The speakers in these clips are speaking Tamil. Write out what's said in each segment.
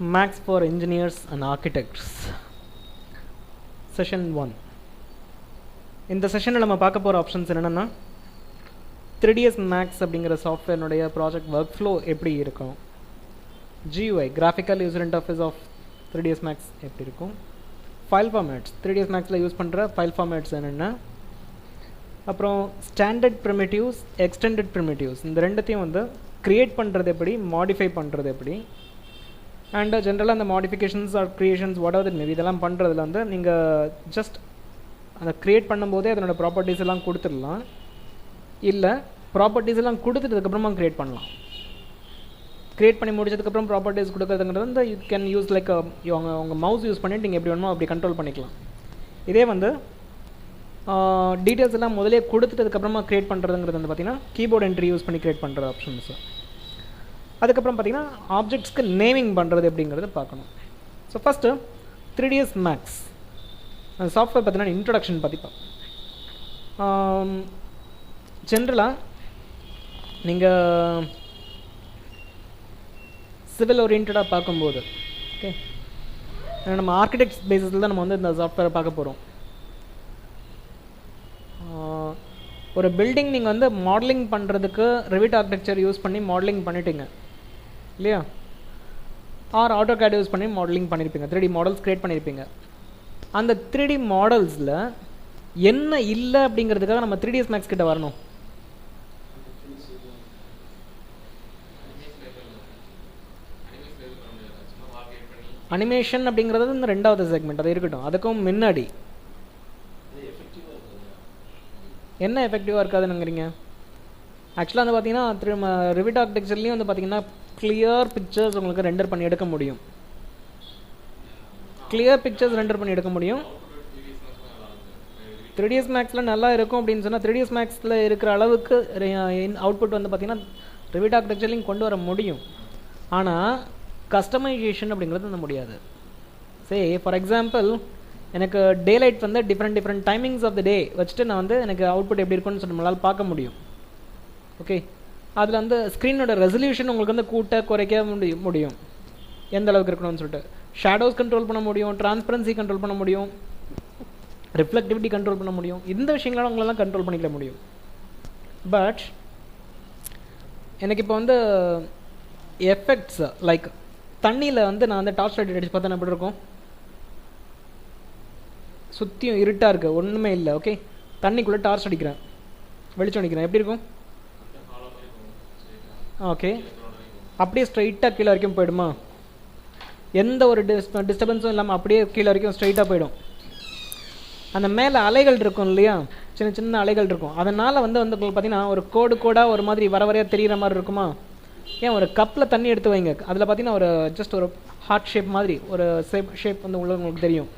Max for Engineers and Architects. Session 1. In the session, we will talk about options. 3ds Max அப்படிங்கிற சாஃப்ட்வேர்னுடைய ப்ராஜெக்ட் ஒர்க் ஃப்ளோ எப்படி இருக்கும், GUI graphical user interface of 3ds Max எப்படி இருக்கும், ஃபைல் ஃபார்மேட்ஸ் 3ds Maxல யூஸ் பண்ணுற ஃபைல் ஃபார்மேட்ஸ் என்னென்ன, அப்புறம் ஸ்டாண்டர்ட் ப்ரிமிட்டிவ்ஸ், எக்ஸ்டெண்டட் ப்ரிமிட்டிவ்ஸ், இந்த ரெண்டுத்தையும் வந்து க்ரியேட் பண்ணுறது எப்படி, மாடிஃபை பண்ணுறது எப்படி, அண்ட் ஜென்ரலாக அந்த modifications or creations whatever maybe இதெல்லாம் பண்ணுறதுல வந்து நீங்கள் ஜஸ்ட் அதை க்ரியேட் பண்ணும்போதே அதனோட ப்ராப்பர்ட்டிஸ் எல்லாம் கொடுத்துடலாம், இல்லை ப்ராப்பர்ட்டிஸ் எல்லாம் கொடுத்துட்டதுக்கப்புறமா க்ரியேட் பண்ணலாம். க்ரியேட் பண்ணி முடிச்சதுக்கப்புறம் ப்ராப்பர்ட்டிஸ் கொடுக்குறதுங்கிறது வந்து யூ கேன் யூஸ் லைக் உங்கள் மவுஸ் யூஸ் பண்ணிட்டு நீங்கள் எப்படி வேணுமோ அப்படி கண்ட்ரோல் பண்ணிக்கலாம். இதே வந்து டீட்டெயில்ஸ் எல்லாம் முதலே கொடுத்துட்டதுக்கப்புறமா க்ரியேட் பண்ணுறதுங்கிறது வந்து பார்த்திங்கன்னா கீபோர்ட் என்ட்ரி யூஸ் பண்ணி க்ரியேட் பண்ணுற ஆப்ஷன்ஸு. அதுக்கப்புறம் பார்த்திங்கன்னா ஆப்ஜெக்ட்ஸ்க்கு நேமிங் பண்ணுறது எப்படிங்கிறத பார்க்கணும். ஸோ ஃபஸ்ட்டு 3ds Max அந்த சாஃப்ட்வேர் பார்த்திங்கன்னா இன்ட்ரொடக்ஷன் பார்த்திப்பா. ஜென்ரலாக நீங்கள் சிவில் ஓரியன்டாக பார்க்கும்போது ஓகே, நம்ம ஆர்கிடெக்ட்ஸ் பேஸிஸில் தான் நம்ம வந்து இந்த சாஃப்ட்வேரை பார்க்க போகிறோம். ஒரு பில்டிங் நீங்கள் வந்து மாடலிங் பண்ணுறதுக்கு Revit ஆர்கிடெக்சர் யூஸ் பண்ணி மாடலிங் பண்ணிட்டீங்க இல்லையா, ஆர் AutoCAD யூஸ் பண்ணி மாடலிங் பண்ணியிருப்பீங்க, 3D மாடல்ஸ் க்ரியேட் பண்ணியிருப்பீங்க. அந்த 3D மாடல்ஸில் என்ன இல்லை அப்படிங்கிறதுக்காக நம்ம 3ds Max கிட்ட வரணும். அனிமேஷன் அப்படிங்கிறது இந்த ரெண்டாவது செக்மெண்ட், அது இருக்கட்டும். அதுக்கும் முன்னாடி என்ன எஃபெக்டிவாக இருக்காதுன்னுங்கிறீங்க? ஆக்சுவலாக வந்து பார்த்தீங்கன்னா Revit ஆர்கிடெக்சர்லேயும் வந்து பார்த்தீங்கன்னா கிளியர் பிக்சர்ஸ் உங்களுக்கு ரெண்டர் பண்ணி எடுக்க முடியும். கிளியர் பிக்சர்ஸ் ரெண்டர் பண்ணி எடுக்க முடியும். 3ds Maxல நல்லா இருக்கும் அப்படின்னு சொன்னால் 3ds Maxல இருக்கிற அளவுக்கு அவுட்புட் வந்து பார்த்தீங்கன்னா Revit ஆர்கிடெக்சர்லையும் கொண்டு வர முடியும். ஆனால் கஸ்டமைசேஷன் அப்படிங்கிறது வந்து முடியாது. சரி, ஃபார் எக்ஸாம்பிள் எனக்கு டே லைட் வந்து டிஃப்ரெண்ட் டைமிங்ஸ் ஆஃப் த டே வச்சுட்டு நான் வந்து எனக்கு அவுட்புட் எப்படி இருக்குன்னு சொல்லி நம்மளால் பார்க்க முடியும். ஓகே, அதில் வந்து ஸ்க்ரீனோட ரெசல்யூஷன் உங்களுக்கு வந்து கூட்ட குறைக்க முடியும் எந்த அளவுக்கு இருக்கணும்னு சொல்லிட்டு. ஷேடோஸ் கண்ட்ரோல் பண்ண முடியும், டிரான்ஸ்பரன்சி கண்ட்ரோல் பண்ண முடியும், ரிஃப்ளெக்டிவிட்டி கண்ட்ரோல் பண்ண முடியும். இந்த விஷயங்களால உங்களெல்லாம் கண்ட்ரோல் பண்ணிக்க முடியும். பட் எனக்கு இப்போ வந்து எஃபெக்ட்ஸ் லைக் தண்ணியில் வந்து நான் வந்து டார்ச் லைட் அடிச்சு பார்த்தா எப்படி இருக்கும்? சுற்றியும் இருட்டாக இருக்குது, ஒன்றுமே இல்லை. ஓகே, தண்ணிக்குள்ளே டார்ச் அடிக்கிறேன், வெளிச்சம் அடிக்கிறேன், எப்படி இருக்கும்? ஓகே, அப்படியே ஸ்ட்ரைட்டாக கீழே வரைக்கும் போயிடுமா? எந்த ஒரு டிஸ்டர்பன்ஸும் இல்லாமல் அப்படியே கீழே வரைக்கும் ஸ்ட்ரைட்டாக போயிடும். அந்த மேலே அலைகள் இருக்கும் இல்லையா, சின்ன சின்ன அலைகள் இருக்கும். அதனால் வந்து உங்களுக்கு பார்த்திங்கன்னா ஒரு கோடாக ஒரு மாதிரி வரையாக தெரிகிற மாதிரி இருக்குமா? ஏன் ஒரு கப்பில் தண்ணி எடுத்து வைங்க, அதில் பார்த்தீங்கன்னா ஒரு ஜஸ்ட் ஒரு ஹார்ட் ஷேப் மாதிரி ஒரு ஷேப் வந்து உங்களுக்கு தெரியும்.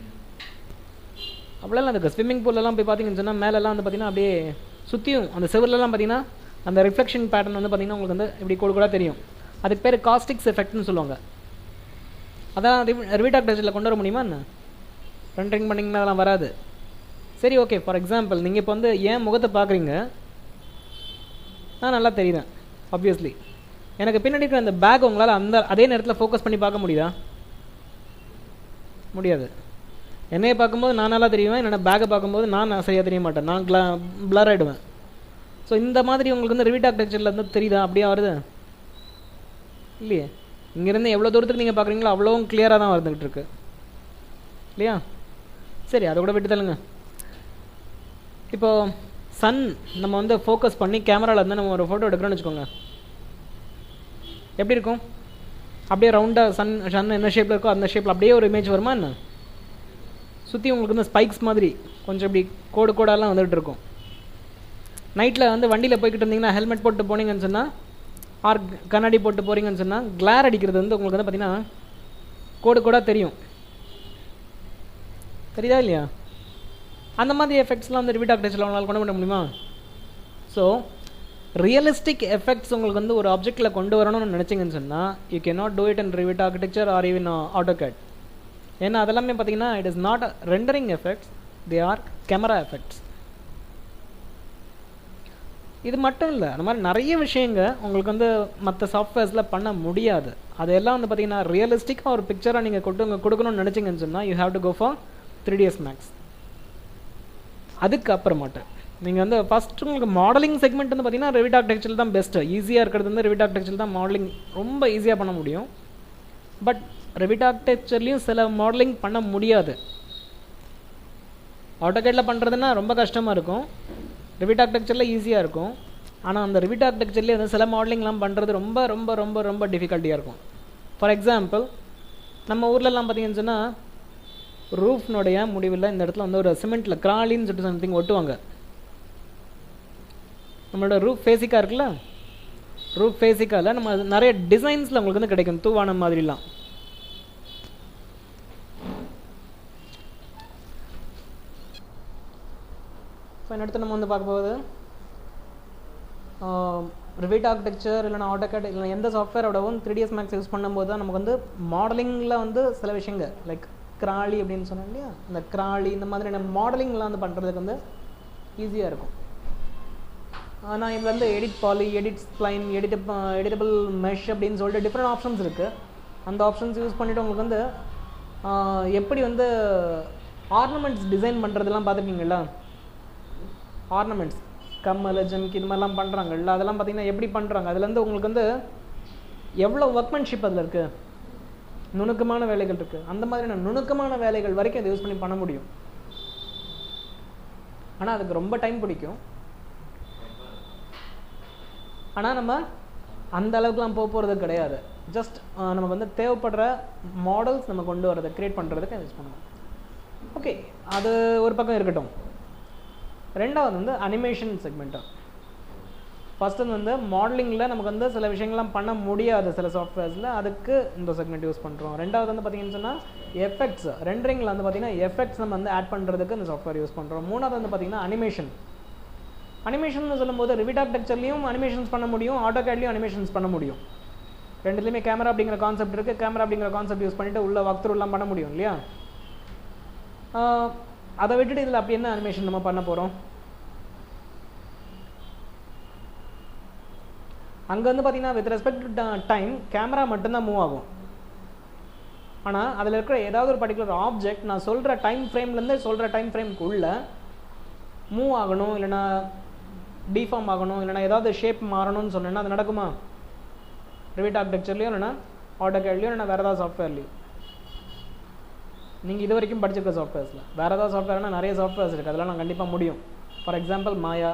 அப்படிலாம் இருக்குது. ஸ்விம்மிங் பூலெலாம் போய் பார்த்தீங்கன்னு சொன்னால் மேலெல்லாம் வந்து பார்த்திங்கன்னா அப்படியே சுற்றியும் அந்த செவர்லலாம் பார்த்திங்கன்னா அந்த ரிஃப்ளெக்ஷன் பேட்டர்ன் வந்து பார்த்திங்கன்னா உங்களுக்கு வந்து இப்படி கூட தெரியும். அதுக்கு பேர் காஸ்டிக்ஸ் எஃபெக்ட்னு சொல்லுவாங்க. அதான் Revit ஆர்கிடெக்சரில் கொண்டு வர முடியுமா என்ன? ரெண்டரிங் பண்ணிங்கன்னா அதெல்லாம் வராது. சரி, ஓகே, ஃபார் எக்ஸாம்பிள் நீங்கள் இப்போ வந்து ஏன் முகத்தை பார்க்குறீங்க, நான் நல்லா தெரியுறேன் ஆப்வியஸ்லி. எனக்கு பின்னாடி இருக்கிற அந்த பேக் உங்களால் அதே நேரத்தில் ஃபோக்கஸ் பண்ணி பார்க்க முடியுதா? முடியாது. என்னையை பார்க்கும்போது நான் நல்லா தெரியுவேன், என்னோட பேக்கை பார்க்கும்போது நான் சரியாக தெரிய மாட்டேன், நான் பிளர் ஆகிடுவேன். ஸோ இந்த மாதிரி உங்களுக்கு வந்து Revit ஆர்கிடெக்சரில் வந்து தெரியுதா? அப்படியே வருது இல்லையே. இங்கேருந்து எவ்வளோ தூரத்துக்கு நீங்கள் பார்க்குறீங்களோ அவ்வளோவும் கிளியராக தான் வந்துக்கிட்டு இருக்கு இல்லையா? சரி, அதை கூட விட்டு தள்ளுங்க. இப்போது சன் நம்ம வந்து ஃபோக்கஸ் பண்ணி கேமராவில் இருந்து நம்ம ஒரு ஃபோட்டோ எடுக்கிறோன்னு வச்சுக்கோங்க, எப்படி இருக்கும்? அப்படியே ரவுண்டாக சன் என்ன ஷேப்பில் இருக்கோ அந்த ஷேப்பில் அப்படியே ஒரு இமேஜ் வருமா என்ன? சுற்றி உங்களுக்கு வந்து ஸ்பைக்ஸ் மாதிரி கொஞ்சம் இப்படி கோடெல்லாம் வந்துகிட்டு இருக்கும். நைட்டில் வந்து வண்டியில் போய்கிட்டு இருந்தீங்கன்னா ஹெல்மெட் போட்டு போனீங்கன்னு சொன்னால் ஆர் கண்ணாடி போட்டு போகிறீங்கன்னு சொன்னால் கிளார் அடிக்கிறது வந்து உங்களுக்கு வந்து பார்த்திங்கன்னா கோடாக தெரியும். தெரியுதா இல்லையா? அந்த மாதிரி எஃபெக்ட்ஸ்லாம் வந்து Revit ஆர்கிடெக்சரில் உங்களால் கொண்டு வர முடியுமா? ஸோ ரியலிஸ்டிக் எஃபெக்ட்ஸ் உங்களுக்கு வந்து ஒரு ஆப்ஜெக்டில் கொண்டு வரணும்னு நினச்சிங்கன்னு சொன்னால் you can not do it in Revit architecture R even AutoCAD. ஏன்னா அதெல்லாமே பார்த்தீங்கன்னா it is not rendering effects, they are camera effects. இது மட்டும் இல்லை, அந்த மாதிரி நிறைய விஷயங்கள் உங்களுக்கு வந்து மற்ற சாஃப்ட்வேர்ஸில் பண்ண முடியாது. அதெல்லாம் வந்து பார்த்தீங்கன்னா ரியலிஸ்டிக்காக ஒரு பிக்சராக நீங்கள் கொடுக்கணும்னு நினச்சிங்கன்னு சொன்னால் you have to go for 3ds Max. அதுக்கப்புறமாட்டு நீங்கள் வந்து ஃபஸ்ட்டு உங்களுக்கு மாடலிங் செக்மெண்ட் வந்து பார்த்தீங்கன்னா Revit ஆர்கிடெக்சர் தான் பெஸ்ட்டு. ஈஸியாக இருக்கிறது வந்து Revit ஆர்கிடெக்சர் தான். மாடலிங் ரொம்ப ஈஸியாக பண்ண முடியும். பட் Revit ஆர்கிடெக்சர்லேயும் சில மாடலிங் பண்ண முடியாது. AutoCADல பண்ணுறதுன்னா ரொம்ப கஷ்டமாக இருக்கும், Revit ஆர்கிடெக்சரில் ஈஸியாக இருக்கும். ஆனால் அந்த Revit ஆர்கிடெக்சர்லேயே வந்து சில மாடலிங்லாம் பண்ணுறது ரொம்ப ரொம்ப ரொம்ப ரொம்ப டிஃபிகல்ட்டியாக இருக்கும். ஃபார் எக்ஸாம்பிள், நம்ம ஊர்லலாம் பார்த்தீங்கன்னு சொன்னால் ரூஃப்னுடைய முடிவில் இந்த இடத்துல வந்து ஒரு சிமெண்ட்டில் கிராலின்னு சொல்லிட்டு சம்திங் ஒட்டுவாங்க. நம்மளோட ரூஃப் ஃபேஸிக்காக இருக்குல்ல, ரூஃப் ஃபேஸிக்காவில் நம்ம நிறைய டிசைன்ஸில் உங்களுக்கு வந்து கிடைக்கும் தூவான மாதிரிலாம். ஸோ அடுத்து நம்ம வந்து பார்க்க போகுது Revit ஆர்கிடெக்சர் இல்லைனா AutoCAD இல்லை எந்த சாஃப்ட்வேரோடவும் 3ds Max யூஸ் பண்ணும்போது தான் நமக்கு வந்து மாடலிங்கில் வந்து சில விஷயங்கள் லைக் கிராலி அப்படின்னு சொன்னோம் இல்லையா, இந்த கிராலி இந்த மாதிரியான மாடலிங்லாம் வந்து பண்ணுறதுக்கு வந்து ஈஸியாக இருக்கும். ஆனால் இதில் வந்து edit poly, edit spline, editable mesh அப்படின்னு சொல்லிட்டு டிஃப்ரெண்ட் ஆப்ஷன்ஸ் இருக்குது. அந்த ஆப்ஷன்ஸ் யூஸ் பண்ணிவிட்டு உங்களுக்கு வந்து எப்படி வந்து ஆர்னமெண்ட்ஸ் டிசைன் பண்ணுறதுலாம் பார்த்துருக்கீங்களா? ஆர்னமெண்ட்ஸ் கம்மல், ஜம்கி இது மாதிரிலாம் பண்ணுறாங்கல்ல, அதெல்லாம் பார்த்திங்கன்னா எப்படி பண்ணுறாங்க, அதுலேருந்து உங்களுக்கு வந்து எவ்வளோ ஒர்க்மேன்ஷிப் அதில் இருக்குது, நுணுக்கமான வேலைகள் இருக்குது. அந்த மாதிரியான நுணுக்கமான வேலைகள் வரைக்கும் அதை யூஸ் பண்ணி பண்ண முடியும். ஆனால் அதுக்கு ரொம்ப டைம் பிடிக்கும். ஆனால் நம்ம அந்த அளவுக்குலாம் போகிறது கிடையாது. ஜஸ்ட் நமக்கு வந்து தேவைப்படுற மாடல்ஸ் நம்ம கொண்டு வரதை க்ரியேட் பண்ணுறதுக்கு யூஸ் பண்ணுவோம். ஓகே, அது ஒரு பக்கம் இருக்கட்டும். ரெண்டாவது வந்து அனிமேஷன் செக்மெண்ட்டு. ஃபஸ்ட்டு வந்து மாடலிங்கில் நமக்கு வந்து சில விஷயங்கள்லாம் பண்ண முடியாது சில சாஃப்ட்வேர்ஸில், அதுக்கு இந்த செக்மெண்ட் யூஸ் பண்ணுறோம். ரெண்டாவது வந்து பார்த்திங்கன்னு சொன்னால் எஃபெக்ட்ஸ், ரெண்டரிங்கில் வந்து பார்த்திங்கன்னா எஃபெக்ட்ஸ் நம்ம வந்து ஆட் பண்ணுறதுக்கு இந்த சாஃப்ட்வேர் யூஸ் பண்ணுறோம். மூணாவது வந்து பார்த்திங்கன்னா அனிமேஷன். அனிமேஷன் சொல்லும்போது Revit ஆர்கிடெக்சர்லையும் அனிமேஷன்ஸ் பண்ண முடியும், AutoCADலையும் அனிமேஷன்ஸ் பண்ண முடியும். ரெண்டுலேயுமே கேமரா அப்படிங்கிற கான்செப்ட் இருக்குது. கேமரா அப்படிங்கிற கான்செப்ட் யூஸ் பண்ணிவிட்டு உள்ள வாக்த்ரூலாம் பண்ண முடியும் இல்லையா? அதை விட்டுட்டு இதில் அப்படி என்ன அனிமேஷன் நம்ம பண்ண போகிறோம்? அங்கே வந்து பார்த்திங்கன்னா with respect to time camera மட்டும்தான் மூவ் ஆகும். ஆனால் அதில் இருக்கிற ஏதாவது ஒரு பர்டிகுலர் ஆப்ஜெக்ட் நான் சொல்கிற டைம் ஃப்ரேம்லேருந்து சொல்கிற டைம் ஃப்ரேம்க்குள்ளே மூவ் ஆகணும், இல்லைனா டிஃபார்ம் ஆகணும், இல்லைனா ஏதாவது ஷேப் மாறணும்னு சொன்னேன்னா அது நடக்குமா? Revit ஆர்கிடெக்சர்லையும் இல்லைனா AutoCADலையும் இல்லைனா வேறு ஏதாவது சாஃப்ட்வேர்லையும் நீங்கள் இது வரைக்கும் படிச்சிருக்க சாஃப்ட்வேர்ஸில் வேறு ஏதாவது சாஃப்ட்வேர்னால் நிறைய சாஃப்ட்வேர்ஸ் இருக்குது, அதெல்லாம் நான் கண்டிப்பாக முடியும். ஃபார் எக்ஸாம்பிள் மாயா,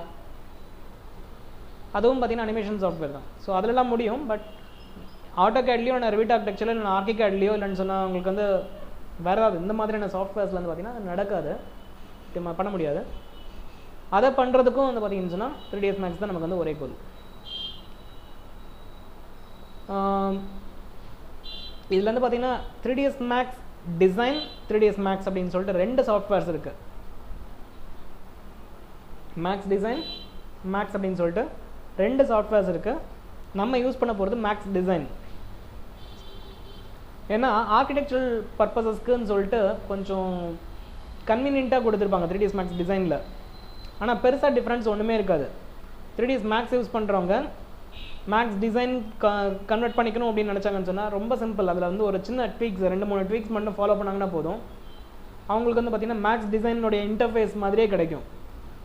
அதுவும் பார்த்திங்கன்னா அனிமேஷன் சாஃப்ட்வேர் தான். ஸோ அதிலெல்லாம் முடியும். பட் AutoCADலையும் இல்லை Revit ஆர்கிடெக்சரில் இல்லை ArchiCADலையோ இல்லைன்னு சொன்னால் உங்களுக்கு வந்து வேறு ஏதாவது இந்த மாதிரியான சாஃப்ட்வேர்ஸில் வந்து பார்த்திங்கன்னா அது நடக்காது, பண்ண முடியாது. அதை பண்ணுறதுக்கும் வந்து பார்த்திங்கன்னு சொன்னால் 3ds Max தான் நமக்கு வந்து ஒரே கோல். இதில் வந்து பார்த்திங்கன்னா 3ds Max design, 3ds Max அப்படின்னு சொல்லிட்டு ரெண்டு சாஃப்ட்வேர்ஸ் இருக்குது. மேக்ஸ் டிசைன், மேக்ஸ் அப்படின்னு சொல்லிட்டு ரெண்டு சாஃப்ட்வேர்ஸ் இருக்குது. நம்ம யூஸ் பண்ண போகிறது மேக்ஸ் டிசைன். ஏன்னா ஆர்கிடெக்சரல் பர்பஸஸ்க்குன்னு சொல்லிட்டு கொஞ்சம் கன்வீனியண்ட்டாக கொடுத்துருப்பாங்க 3ds Max டிசைனில். ஆனால் பெருசாக டிஃப்ரென்ஸ் ஒன்றுமே இருக்காது. 3ds Max யூஸ் பண்ணுறவங்க மேக்ஸ் டிசைன் கன்வெர்ட் பண்ணிக்கணும் அப்படின்னு நினச்சாங்கன்னு சொன்னால் ரொம்ப சிம்பிள். அதில் வந்து ஒரு சின்ன ட்வீக்ஸ், 2-3 ட்வீக்ஸ் மட்டும் ஃபாலோ பண்ணாங்கன்னா போதும், அவங்களுக்கு வந்து பார்த்திங்கன்னா மேக்ஸ் டிசைனுடைய இன்டர்ஃபேஸ் மாதிரியே கிடைக்கும்.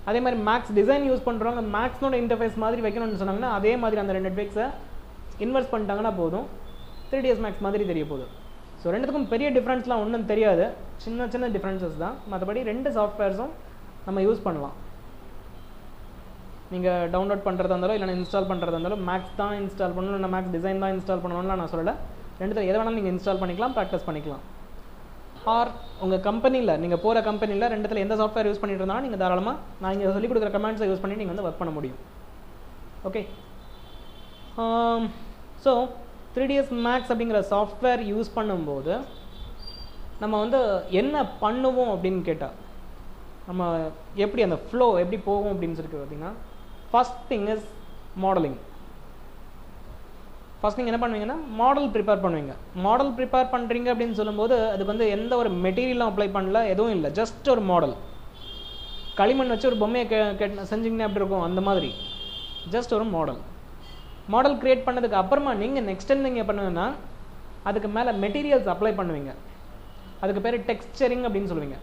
அதே மாதிரி மேக்ஸ் டிசைன் யூஸ் பண்ணுறவங்க மேக்ஸ்னோட இன்டர்ஃபேஸ் மாதிரி வைக்கணும்னு சொன்னாங்கன்னா அதே மாதிரி அந்த 2 ட்வீக்ஸை இன்வெர்ஸ் பண்ணிட்டாங்கன்னா போதும், 3ds Max மாதிரி தெரிய போகுது. ஸோ ரெண்டுத்துக்கும் பெரிய டிஃப்ரென்ஸ்லாம் ஒன்றும் தெரியாது, சின்ன சின்ன டிஃப்ரென்சஸ் தான். மற்றபடி ரெண்டு சாஃப்ட்வேர்ஸும் நம்ம யூஸ் பண்ணலாம். நீங்கள் டவுன்லோட் பண்ணுறதா இருந்தாலும் இல்லைனா இன்ஸ்டால் பண்ணுறதா இருந்தாலும் மேக்ஸ் தான் இன்ஸ்டால் பண்ணணும், இல்லை மேக்ஸ் டிசைன் தான் இன்ஸ்டால் பண்ணணும்லாம் நான் சொல்லலை. ரெண்டுத்தில் எதை வேணாலும் நீங்கள் இன்ஸ்டால் பண்ணிக்கலாம், ப்ராக்டிஸ் பண்ணிக்கலாம். ஆர் உங்கள் கம்பெனியில் நீங்கள் போகிற கம்பெனியில் ரெண்டுத்தில் எந்த சாஃப்ட்வேர் யூஸ் பண்ணிட்டு இருந்தாலும் நீங்கள் தாராளமாக நான் இங்கே சொல்லிக் கொடுக்குற கமெண்ட்ஸை யூஸ் பண்ணி நீங்கள் வந்து ஒர்க் பண்ண முடியும். ஓகே, ஸோ 3ds Max அப்படிங்கிற சாஃப்ட்வேர் யூஸ் பண்ணும்போது நம்ம வந்து என்ன பண்ணுவோம் அப்படின்னு கேட்டால் நம்ம எப்படி அந்த ஃப்ளோ எப்படி போகும் அப்படின்னு சொல்லி பார்த்தீங்கன்னா first thing is modelling. First நீங்கள் என்ன பண்ணுவீங்கன்னா மாடல் ப்ரிப்பேர் பண்ணுவீங்க. மாடல் ப்ரிப்பேர் பண்ணுறீங்க அப்படின்னு சொல்லும்போது அதுக்கு வந்து எந்த ஒரு மெட்டீரியலும் அப்ளை பண்ணல, எதுவும் இல்லை, ஜஸ்ட் ஒரு மாடல். களிமண் வச்சு ஒரு பொம்மையை செஞ்சிங்கன்னா எப்படி இருக்கும் அந்த மாதிரி ஜஸ்ட் ஒரு மாடல் க்ரியேட் பண்ணதுக்கு அப்புறமா நீங்கள் நெக்ஸ்ட் நீங்கள் பண்ணுவீங்கன்னா அதுக்கு மேலே மெட்டீரியல்ஸ் அப்ளை பண்ணுவீங்க. அதுக்கு பேர் டெக்ஸ்சரிங் அப்படின்னு சொல்லுவீங்க.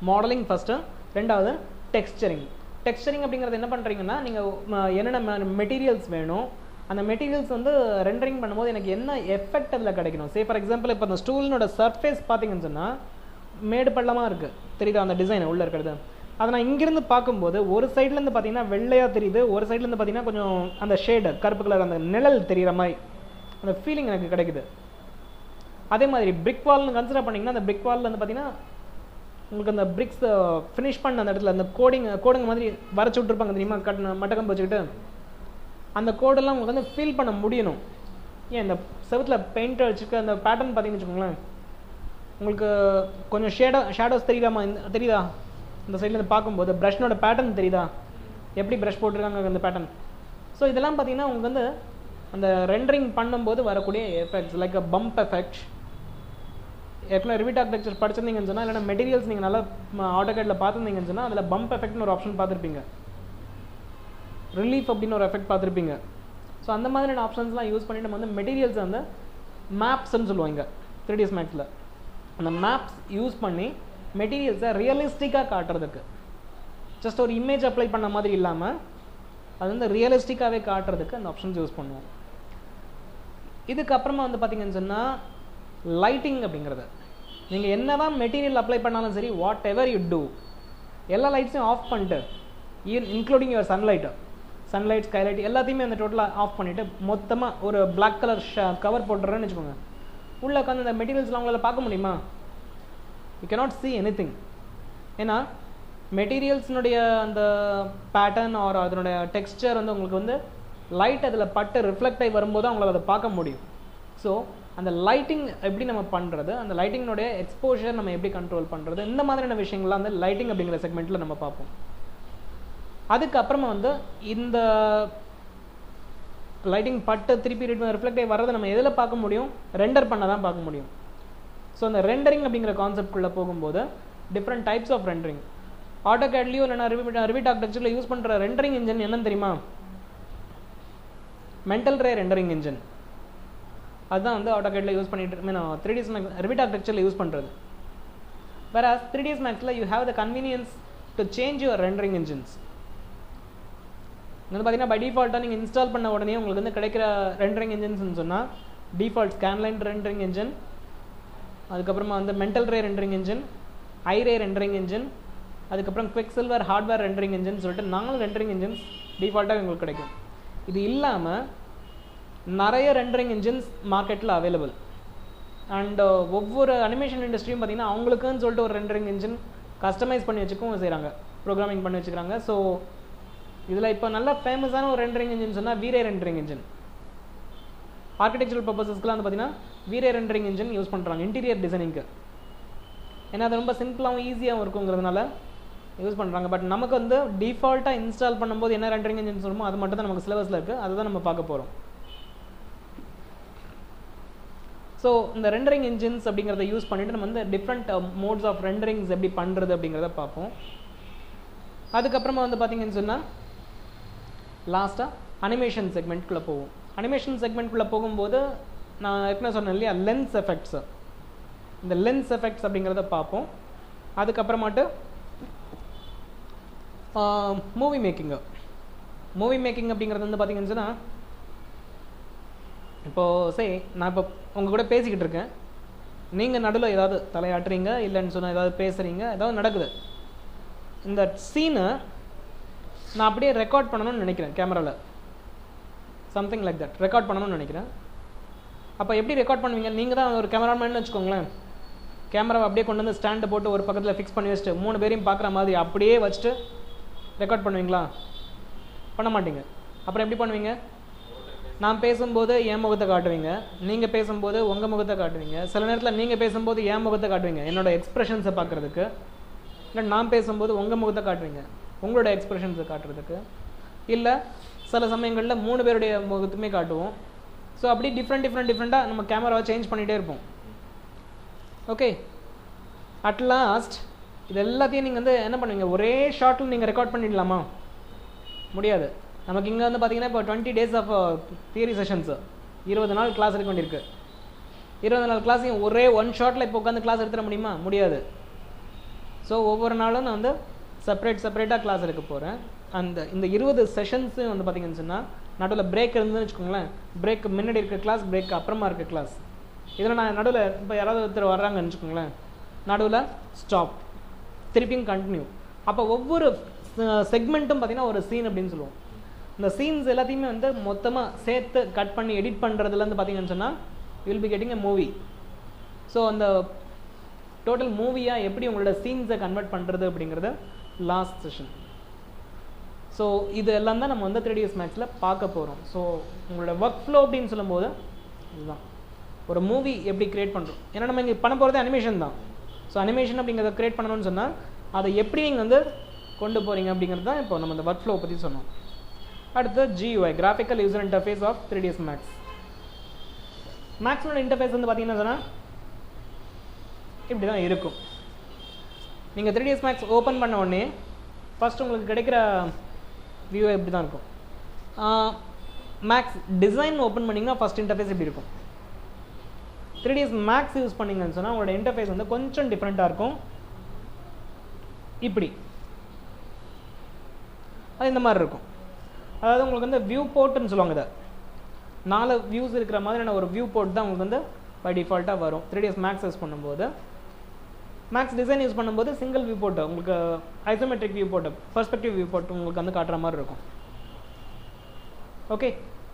மாடலிங் ஃபஸ்ட்டு, ரெண்டாவது டெக்ஸ்சரிங் அப்படிங்கிறது என்ன பண்ணுறீங்கன்னா, நீங்கள் என்னென்ன மெட்டீரியல்ஸ் வேணும், அந்த மெட்டீரியல்ஸ் வந்து ரெண்டரிங் பண்ணும்போது எனக்கு என்ன எஃபெக்ட் அதில் கிடைக்கணும். சே ஃபார் எக்ஸாம்பிள் இப்போ அந்த ஸ்டூலினோட சர்ஃபேஸ் பார்த்தீங்கன்னு சொன்னால் மேடு பள்ளமாக இருக்குது, தெரியுதா அந்த டிசைன் உள்ளே இருக்கிறது. அதை நான் இங்கேருந்து பார்க்கும்போது ஒரு சைட்லேருந்து பார்த்தீங்கன்னா வெள்ளையாக தெரியுது, ஒரு சைட்லேருந்து பார்த்தீங்கன்னா கொஞ்சம் அந்த ஷேடு கருப்பு கலர் அந்த நிழல் தெரிகிற மாதிரி அந்த ஃபீலிங் எனக்கு கிடைக்குது. அதே மாதிரி பிரிக் வால்னு கன்சிடர் பண்ணிங்கன்னா அந்த பிரிக் வாலில் வந்து பார்த்தீங்கன்னா உங்களுக்கு அந்த பிரிக்ஸ் ஃபினிஷ் பண்ண அந்த இடத்துல அந்த கோடுங்க மாதிரி வரைச்சி விட்ருப்பாங்க தெரியுமா, மட்டக்கம் வச்சுக்கிட்டு அந்த கோடெல்லாம் உங்களுக்கு வந்து ஃபீல் பண்ண முடியணும். ஏன் இந்த செவத்தில் பெயிண்ட் அடிச்சுக்க அந்த பேட்டர்ன் பார்த்தீங்கன்னு வச்சுக்கோங்களேன், உங்களுக்கு கொஞ்சம் ஷேடோஸ் தெரியுதா இந்த சைட்லேருந்து பார்க்கும்போது ப்ரஷ்னோட பேட்டர்ன் தெரியுதா, எப்படி ப்ரஷ் போட்டிருக்காங்க அந்த பேட்டர்ன். ஸோ இதெல்லாம் பார்த்தீங்கன்னா உங்களுக்கு வந்து அந்த ரெண்டரிங் பண்ணும்போது வரக்கூடிய எஃபெக்ட்ஸ் லைக் அ பம்ப் எஃபெக்ட். ஏற்கனவே ரிவிட் ஆர்கிடெக்சர் படிச்சிருந்தீங்கன்னு சொன்னால், இல்லைனா மெட்டீரியல்ஸ் நீங்கள் நல்லா ஆட்டோகேடில் பார்த்துருந்தீங்கன்னு சொன்னால் அதில் பம்ப் எஃபெக்ட்னு ஒரு ஆப்ஷன் பார்த்துருப்பீங்க, ரிலீஃப் அப்படின்னு ஒரு எஃபெக்ட் பார்த்துருப்பீங்க. ஸோ அந்த மாதிரியான ஆப்ஷன்ஸ்லாம் யூஸ் பண்ணி நம்ம வந்து மெட்டீரியல்ஸ் வந்து மேப்ஸ்ன்னு சொல்லுவாங்க 3ds மேக்ஸில். அந்த மேப்ஸ் யூஸ் பண்ணி மெட்டீரியல்ஸை ரியலிஸ்டிக்காக காட்டுறதுக்கு, ஜஸ்ட் ஒரு இமேஜ் அப்ளை பண்ண மாதிரி இல்லாமல் அது வந்து ரியலிஸ்டிக்காகவே காட்டுறதுக்கு அந்த ஆப்ஷன்ஸ் யூஸ் பண்ணுவோம். இதுக்கப்புறமா வந்து பார்த்தீங்கன்னு சொன்னால் லைட்டிங் அப்படிங்கிறது, நீங்கள் என்ன தான் மெட்டீரியல் அப்ளை பண்ணாலும் சரி, வாட் எவர் யூ டூ எல்லா லைட்ஸையும் ஆஃப் பண்ணிட்டு, இன்க்ளூடிங் யுவர் சன்லைட் ஸ்கைலைட் எல்லாத்தையுமே அந்த டோட்டலாக ஆஃப் பண்ணிவிட்டு மொத்தமாக ஒரு பிளாக் கலர் கவர் போட்டுறேன்னு வச்சுக்கோங்க. உள்ளே உட்காந்து அந்த மெட்டீரியல்ஸ்லாம் உங்களால் பார்க்க முடியுமா? You cannot see anything. ஏன்னா மெட்டீரியல்ஸ்னுடைய அந்த பேட்டர்ன் ஆர் அதனுடைய டெக்ஸ்சர் வந்து உங்களுக்கு வந்து லைட் அதில் பட்டு ரிஃப்ளெக்ட் ஆகி வரும்போது அவங்களால அதை பார்க்க முடியும். ஸோ அந்த லைட்டிங் எப்படி நம்ம பண்ணுறது, அந்த லைட்டிங்னுடைய எக்ஸ்போஷர் நம்ம எப்படி கண்ட்ரோல் பண்ணுறது, இந்த மாதிரியான விஷயங்கள்லாம் வந்து லைட்டிங் அப்படிங்கிற செக்மெண்ட்டில் நம்ம பார்ப்போம். அதுக்கப்புறமா வந்து இந்த லைட்டிங் பட்டு திருப்பி ரிஃப்ளெக்ட் ஆகி வர்றதை நம்ம எதில் பார்க்க முடியும், ரெண்டர் பண்ண தான் பார்க்க முடியும். ஸோ அந்த ரெண்டரிங் அப்படிங்கிற கான்செப்ட்குள்ளே போகும்போது டிஃப்ரெண்ட் டைப்ஸ் ஆஃப் ரெண்டரிங், ஆட்டோகேட்லேயும் இல்லைனா ரிவிட் ஆர்கிடெக்சரில் யூஸ் பண்ணுற ரெண்டரிங் இன்ஜின் என்னன்னு தெரியுமா? மென்டல் ரே ரெண்டரிங் இன்ஜின். அதுதான் வந்து ஆட்டோகேடில் யூஸ் பண்ணிட்டு த்ரீடிஎஸ் மேக்ஸ் ரிவிட் ஆர்கிடெக்சரில் யூஸ் பண்ணுறது. whereas 3ds மேக்ஸில் you have the convenience to change your rendering engines. வந்து பார்த்தீங்கன்னா பை டிஃபால்ட்டாக நீங்கள் இன்ஸ்டால் பண்ண உடனே உங்களுக்கு வந்து கிடைக்கிற ரெண்டரிங் இன்ஜின்ஸ்னு சொன்னால் டிஃபால்ட் ஸ்கேன்லைன் ரெண்டரிங் இன்ஜின், அதுக்கப்புறமா வந்து மென்டல் ரே ரெண்டரிங் இன்ஜின், ஐரே ரெண்டரிங் இன்ஜின், அதுக்கப்புறம் quick silver hardware rendering engine சொல்லிட்டு 4 ரெண்டரிங் இன்ஜின்ஸ் டிஃபால்ட்டாக உங்களுக்கு கிடைக்கும். இது இல்லாமல் நிறைய ரெண்டரிங் இன்ஜின்ஸ் மார்க்கெட்டில் அவைலபிள். அண்ட் ஒவ்வொரு அனிமேஷன் இண்டஸ்ட்ரியும் பார்த்தீங்கன்னா அவங்களுக்குன்னு சொல்லிட்டு ஒரு ரெண்டரிங் இன்ஜின் கஸ்டமைஸ் பண்ணி வச்சுக்கவும் செய்கிறாங்க, ப்ரோக்ராமிங் பண்ணி வச்சுக்கிறாங்க. ஸோ இதில் இப்போ நல்ல ஃபேமஸான ஒரு ரெண்டரிங் இன்ஜின் சொன்னால் வீரே ரெண்டரிங் இன்ஜின். ஆர்கிடெக்சரல் பர்பஸஸ்க்குலாம் வந்து பார்த்தீங்கன்னா வீரே ரெண்டரிங் இன்ஜின் யூஸ் பண்ணுறாங்க இன்டீரியர் டிசைனிங்க்கு. ஏன்னா அது ரொம்ப சிம்பிளாகவும் ஈஸியாகவும் இருக்குங்கிறதுனால யூஸ் பண்ணுறாங்க. பட் நமக்கு வந்து டிஃபால்ட்டாக இன்ஸ்டால் பண்ணும்போது என்ன ரெண்டரிங் இன்ஜின் சொல்லுமோ அது மட்டும் தான் நமக்கு சிலபஸில் இருக்குது, அதை தான் நம்ம பார்க்க போகிறோம். ஸோ இந்த ரெண்டரிங் இன்ஜின்ஸ் அப்படிங்கிறத யூஸ் பண்ணிவிட்டு நம்ம வந்து டிஃப்ரெண்ட் மோட்ஸ் ஆஃப் ரெண்டரிங்ஸ் எப்படி பண்ணுறது அப்படிங்கிறத பார்ப்போம். அதுக்கப்புறமா வந்து பார்த்தீங்கன்னு சொன்னால் லாஸ்ட்டாக அனிமேஷன் செக்மெண்ட்குள்ளே போவோம். அனிமேஷன் செக்மெண்ட்குள்ளே போகும்போது நான் ஏற்கனவே சொன்னேன் இல்லையா, லென்ஸ் எஃபெக்ட்ஸு, இந்த லென்ஸ் எஃபெக்ட்ஸ் அப்படிங்கிறத பார்ப்போம். அதுக்கப்புறமாட்டு மூவி மேக்கிங் அப்படிங்கிறது வந்து பார்த்தீங்கன்னு சொன்னால், இப்போது நான் இப்போ உங்கள் கூட பேசிக்கிட்டு இருக்கேன், நீங்கள் நடுவில் ஏதாவது தலையாட்டுறீங்க, இல்லைன்னு சொன்னால் ஏதாவது பேசுகிறீங்க, ஏதாவது நடக்குது. இந்த சீனை நான் அப்படியே ரெக்கார்ட் பண்ணணும்னு நினைக்கிறேன் கேமராவில், சம்திங் லைக் தட் ரெக்கார்ட் பண்ணணும்னு நினைக்கிறேன். அப்போ எப்படி ரெக்கார்ட் பண்ணுவீங்க? நீங்கள் தான் ஒரு கேமராமேன்னு வச்சுக்கோங்களேன், கேமராவை அப்படியே கொண்டு வந்து ஸ்டாண்டை போட்டு ஒரு பக்கத்தில் ஃபிக்ஸ் பண்ணி வச்சுட்டு 3 பேரையும் பார்க்குற மாதிரி அப்படியே வச்சுட்டு ரெக்கார்ட் பண்ணுவீங்களா? பண்ண மாட்டீங்க. அப்புறம் எப்படி பண்ணுவீங்க? நான் பேசும்போது என் முகத்தை காட்டுவீங்க, நீங்கள் பேசும்போது உங்கள் முகத்தை காட்டுவீங்க, சில நேரத்தில் நீங்கள் பேசும்போது என் முகத்தை காட்டுவீங்க என்னோடய எக்ஸ்ப்ரெஷன்ஸை பார்க்குறதுக்கு, இல்லை நான் பேசும்போது உங்கள் முகத்தை காட்டுவீங்க உங்களோட எக்ஸ்ப்ரெஷன்ஸை காட்டுறதுக்கு, இல்லை சில சமயங்களில் 3 பேருடைய முகத்துமே காட்டுவோம். ஸோ அப்படி டிஃப்ரெண்ட்டாக நம்ம கேமராவை சேஞ்ச் பண்ணிகிட்டே இருப்போம். ஓகே, அட் லாஸ்ட் இது எல்லாத்தையும் நீங்கள் வந்து என்ன பண்ணுவீங்க, ஒரே ஷாட்டில் நீங்கள் ரெக்கார்ட் பண்ணிடலாமா? முடியாது. நமக்கு இங்கே வந்து பார்த்திங்கன்னா இப்போ 20 days ஆஃப் தியரி செஷன்ஸு, 20 நாள் கிளாஸ் எடுக்க வேண்டியிருக்கு. 20 நாள் கிளாஸையும் ஒரே ஒன் ஷாட்டில் இப்போ உட்காந்து கிளாஸ் எடுத்துட முடியுமா? முடியாது. ஸோ ஒவ்வொரு நாளும் நான் வந்து செப்பரேட்டாக கிளாஸ் எடுக்க போகிறேன். இந்த 20 செஷன்ஸும் வந்து பார்த்திங்கன்னு சொன்னால் நடுவில் பிரேக் இருந்ததுன்னு வச்சுக்கோங்களேன். பிரேக் முன்னாடி இருக்க கிளாஸ், பிரேக் அப்புறமா இருக்க கிளாஸ். இதில் நான் நடுவில் இப்போ யாராவது ஒருத்தர் வர்றாங்கன்னு வச்சுக்கோங்களேன், நடுவில் ஸ்டாப், திருப்பியும் கண்டினியூ. அப்போ ஒவ்வொரு செக்மெண்ட்டும் பார்த்திங்கன்னா ஒரு சீன் அப்படின்னு சொல்லுவோம். இந்த சீன்ஸ் எல்லாத்தையுமே வந்து மொத்தமாக சேர்த்து கட் பண்ணி எடிட் பண்ணுறதுலேருந்து பார்த்திங்கன்னு சொன்னால் you will be getting a movie. So அந்த டோட்டல் மூவியாக எப்படி உங்களோட சீன்ஸை கன்வெர்ட் பண்ணுறது அப்படிங்கிறது லாஸ்ட் செஷன். ஸோ இது எல்லாம் தான் நம்ம வந்து 3ds Maxல பார்க்க போகிறோம். ஸோ உங்களோட ஒர்க் ஃப்ளோ அப்படின்னு சொல்லும்போது இதுதான் ஒரு மூவி எப்படி க்ரியேட் பண்ணுறோம். ஏன்னா நம்ம இங்கே பண்ண போகிறது அனிமேஷன் தான். ஸோ அனிமேஷன் அப்படிங்கிறத க்ரியேட் பண்ணணும்னு சொன்னால் அதை எப்படி நீங்கள் வந்து கொண்டு போகிறீங்க அப்படிங்கிறது தான் இப்போ நம்ம இந்த ஒர்க் ஃப்ளோ பற்றி சொன்னோம். அடுத்து GUI, graphical user interface of 3ds Max. மேக்ஸோட இன்டர்ஃபேஸ் வந்து பார்த்தீங்கன்னா சொன்னால் இப்படி தான் இருக்கும். நீங்கள் 3ds Max ஓப்பன் பண்ண உடனே ஃபஸ்ட் உங்களுக்கு கிடைக்கிற வியூ இப்படி தான் இருக்கும். மேக்ஸ் டிசைன் ஓப்பன் பண்ணிங்கன்னா ஃபஸ்ட் இன்டர்ஃபேஸ் இப்படி இருக்கும். 3ds Max யூஸ் பண்ணிங்கன்னு சொன்னால் உங்களோட இன்டர்ஃபேஸ் வந்து கொஞ்சம் டிஃப்ரெண்ட்டாக இருக்கும். இப்படி அது இந்த மாதிரி இருக்கும். அதாவது உங்களுக்கு வந்து வியூ போர்ட்டுன்னு சொல்லுவாங்க. இதை 4 வியூஸ் இருக்கிற மாதிரியான ஒரு வியூ போர்ட் தான் உங்களுக்கு வந்து பை டிஃபால்ட்டாக வரும் 3ds Max யூஸ் பண்ணும்போது. மேக்ஸ் டிசைன் யூஸ் பண்ணும்போது சிங்கிள் வியூ போர்ட்டு, உங்களுக்கு isometric viewport, perspective viewport உங்களுக்கு வந்து காட்டுற மாதிரி இருக்கும். ஓகே,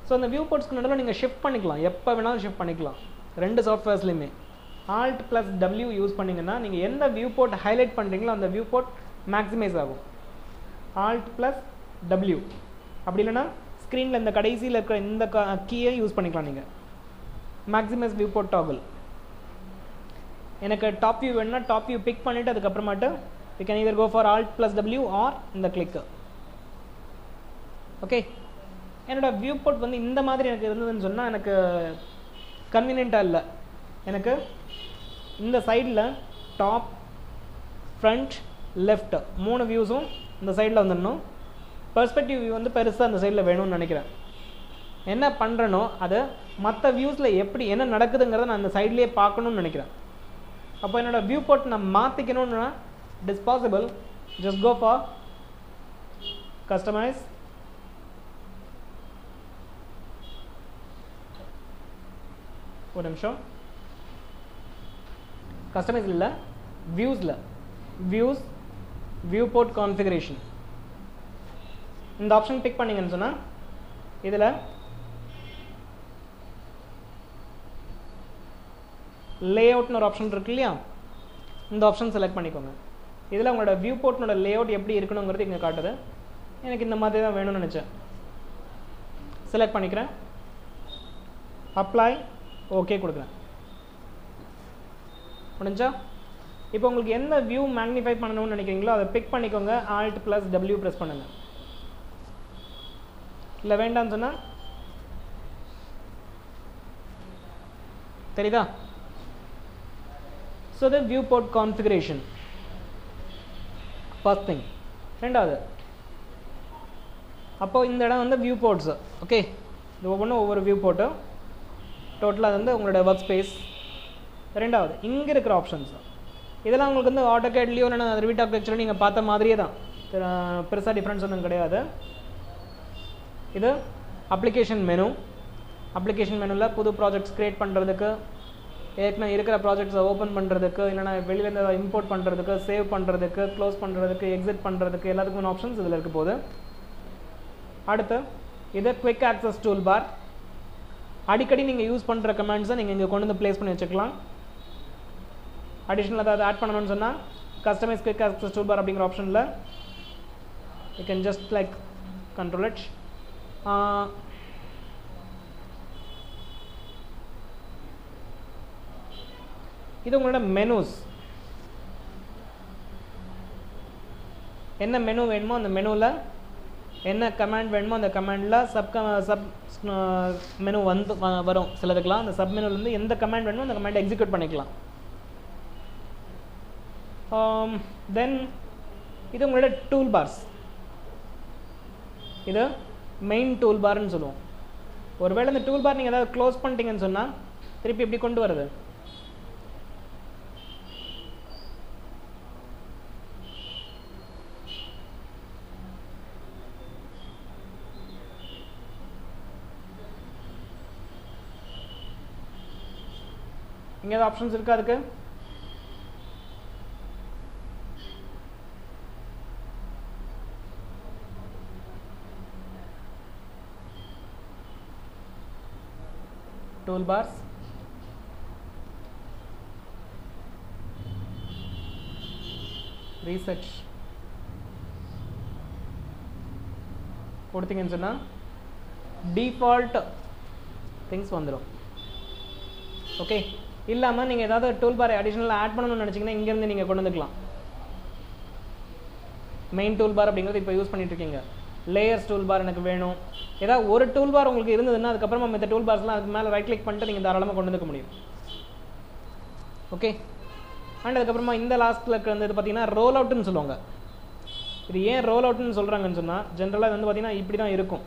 ஸோ அந்த வியூ போர்ட்ஸ்க்கு நடுவில் நீங்கள் ஷிஃப்ட் பண்ணிக்கலாம், எப்போ வேணாலும் ஷிஃப்ட் பண்ணிக்கலாம். 2 சாஃப்ட்வேர்ஸ்லையுமே Alt+W யூஸ் பண்ணிங்கன்னா நீங்கள் எந்த வியூ போர்ட் ஹைலைட் பண்ணுறீங்களோ அந்த வியூ போர்ட் மேக்ஸிமைஸ் ஆகும். Alt+W. அப்படி இல்லைன்னா ஸ்க்ரீனில் இந்த கடைசியில் இருக்கிற இந்த கீயை யூஸ் பண்ணிக்கலாம். நீங்கள் மேக்ஸிமைஸ் வியூ போர்ட் டாகிள். எனக்கு டாப் வியூ வேணுன்னா டாப் வியூ பிக் பண்ணிவிட்டு அதுக்கப்புறமாட்டு you can either go for Alt+W or இந்த கிளிக்கு. ஓகே, என்னோட வியூ போர்ட் வந்து இந்த மாதிரி எனக்கு இருந்ததுன்னு சொன்னால் எனக்கு கன்வீனியண்ட்டாக இல்லை. எனக்கு இந்த சைடில் டாப், ஃப்ரண்ட், லெஃப்ட் 3 வியூஸும் இந்த சைடில் வந்துடணும். பெர்ஸ்பெக்டிவ் வியூ வந்து பெருசாக அந்த சைடில் வேணும்னு நினைக்கிறேன். என்ன பண்ணுறனோ அதை மற்ற வியூஸில் எப்படி என்ன நடக்குதுங்கிறத நான் அந்த சைட்லேயே பார்க்கணும்னு நினைக்கிறேன். அப்போ என்னோடய வியூ போர்ட் நான் மாற்றிக்கணும்னா it is possible. Just go for customize, ஒரு நிமிஷம், கஸ்டமைஸ் இல்லை, வியூஸில் வியூஸ், வியூ போர்ட் கான்ஃபிகரேஷன் இந்த ஆப்ஷன் பிக் பண்ணிங்கன்னு சொன்னால் இதில் லேஅவுட்னு ஒரு ஆப்ஷன் இருக்கு இல்லையா, இந்த ஆப்ஷன் செலக்ட் பண்ணிக்கோங்க. இதில் உங்களோட வியூ போர்ட்னோட லேஅவுட் எப்படி இருக்கணுங்கிறது இங்கே காட்டுது. எனக்கு இந்த மாதிரி தான் வேணும்னு நினச்சேன். செலக்ட் பண்ணிக்கிறேன், அப்ளை, ஓகே கொடுக்குறேன். முடிஞ்சா இப்போ உங்களுக்கு எந்த வியூ மேக்னிஃபை பண்ணணும்னு நினைக்கிறீங்களோ அதை பிக் பண்ணிக்கோங்க. Alt+W ப்ரெஸ் பண்ணுங்கள். இல்லை வேண்டாம்னு சொன்னால் தெரியுதா? So the viewport configuration first thing. ரெண்டாவது, அப்போது இந்த இடம் வந்து வியூ போர்ட்ஸ். ஓகே, இது ஒவ்வொன்றும் ஒவ்வொரு வியூ போர்ட்டு. டோட்டலாக வந்து உங்களோட ஒர்க் ஸ்பேஸ். ரெண்டாவது, இங்கே இருக்கிற ஆப்ஷன்ஸ் இதெல்லாம் உங்களுக்கு வந்து AutoCADலையோ இல்லைனா Revit ஆர்கிடெக்சரோ நீங்கள் பார்த்த மாதிரியே தான், பெருசாக டிஃப்ரென்ஸ் ஒன்றும் கிடையாது. இது அப்ளிகேஷன் மெனு. அப்ளிகேஷன் மெனுவில் புது ப்ராஜெக்ட்ஸ் க்ரியேட் பண்ணுறதுக்கு, ஏற்கனவே இருக்கிற ப்ராஜெக்ட்ஸை ஓப்பன் பண்ணுறதுக்கு, இல்லைனா வெளியிலேருந்து இம்போர்ட் பண்ணுறதுக்கு, சேவ் பண்ணுறதுக்கு, க்ளோஸ் பண்ணுறதுக்கு, எக்ஸிட் பண்ணுறதுக்கு எல்லாத்துக்கும் ஆப்ஷன்ஸ் இதில் இருக்க போகுது. அடுத்து இது குவிக் ஆக்சஸ் டூல் பார். அடிக்கடி நீங்கள் யூஸ் பண்ணுற கமெண்ட்ஸை நீங்கள் இங்கே கொண்டு வந்து ப்ளேஸ் பண்ணி வச்சுக்கலாம். அடிஷ்னல் ஏதாவது ஆட் பண்ணணும்னு சொன்னால் customize quick access toolbar அப்படிங்கிற ஆப்ஷனில் you can just like control it. இது உங்களோட மெனுஸ். என்ன மெனு வேணுமோ அந்த மெனுவில், என்ன கமாண்ட் வேணுமோ அந்த கமாண்டில் சப் மெனு வந்து வரும் சிலதுக்கெலாம். அந்த சப் மெனுலேருந்து எந்த கமாண்ட் வேணுமோ அந்த கமாண்டை எக்ஸிக்யூட் பண்ணிக்கலாம். தென் இது உங்களோட டூல் பார்ஸ். இது மெயின் டூல் பார்னு சொல்லுவோம். ஒருவேளை இந்த டூல் பார் நீங்கள் ஏதாவது க்ளோஸ் பண்ணிட்டீங்கன்னு சொன்னால் திருப்பி எப்படி கொண்டு வருது? இங்கே ஏதாவது ஆப்ஷன்ஸ் இருக்கா அதுக்கு? toolbars, research கொடுத்தீங்கன்னு சொன்னால் டிஃபால்ட் திங்ஸ் வந்துடும். ஓகே, இல்லாமல் நீங்கள் ஏதாவது டூல் பாரை அடிஷ்னலாக ஆட் பண்ணணும்னு நினச்சிங்கன்னா இங்கேருந்து நீங்கள் கொண்டு வந்துக்கலாம். மெயின் டூல் பார் அப்படிங்கிறது இப்போ யூஸ் பண்ணிட்டு இருக்கீங்க. லேயர்ஸ் டூல் பார் எனக்கு வேணும், ஏதாவது ஒரு டூல் பார் உங்களுக்கு இருந்ததுன்னா அதுக்கப்புறமா மற்ற டூல் பார்ஸ்லாம் அதுக்கு மேலே ரைட் கிளிக் பண்ணிட்டு நீங்கள் தாராளமாக கொண்டு வந்துக்க முடியும். ஓகே, அண்ட் அதுக்கப்புறமா இந்த லாஸ்ட்டில் இருக்கிறது பார்த்தீங்கன்னா ரோல் அவுட்னு சொல்லுவாங்க. இது ஏன் ரோல் அவுட்னு சொல்கிறாங்கன்னு சொன்னால் ஜென்ரலாக இது வந்து பார்த்தீங்கன்னா இப்படி தான் இருக்கும்.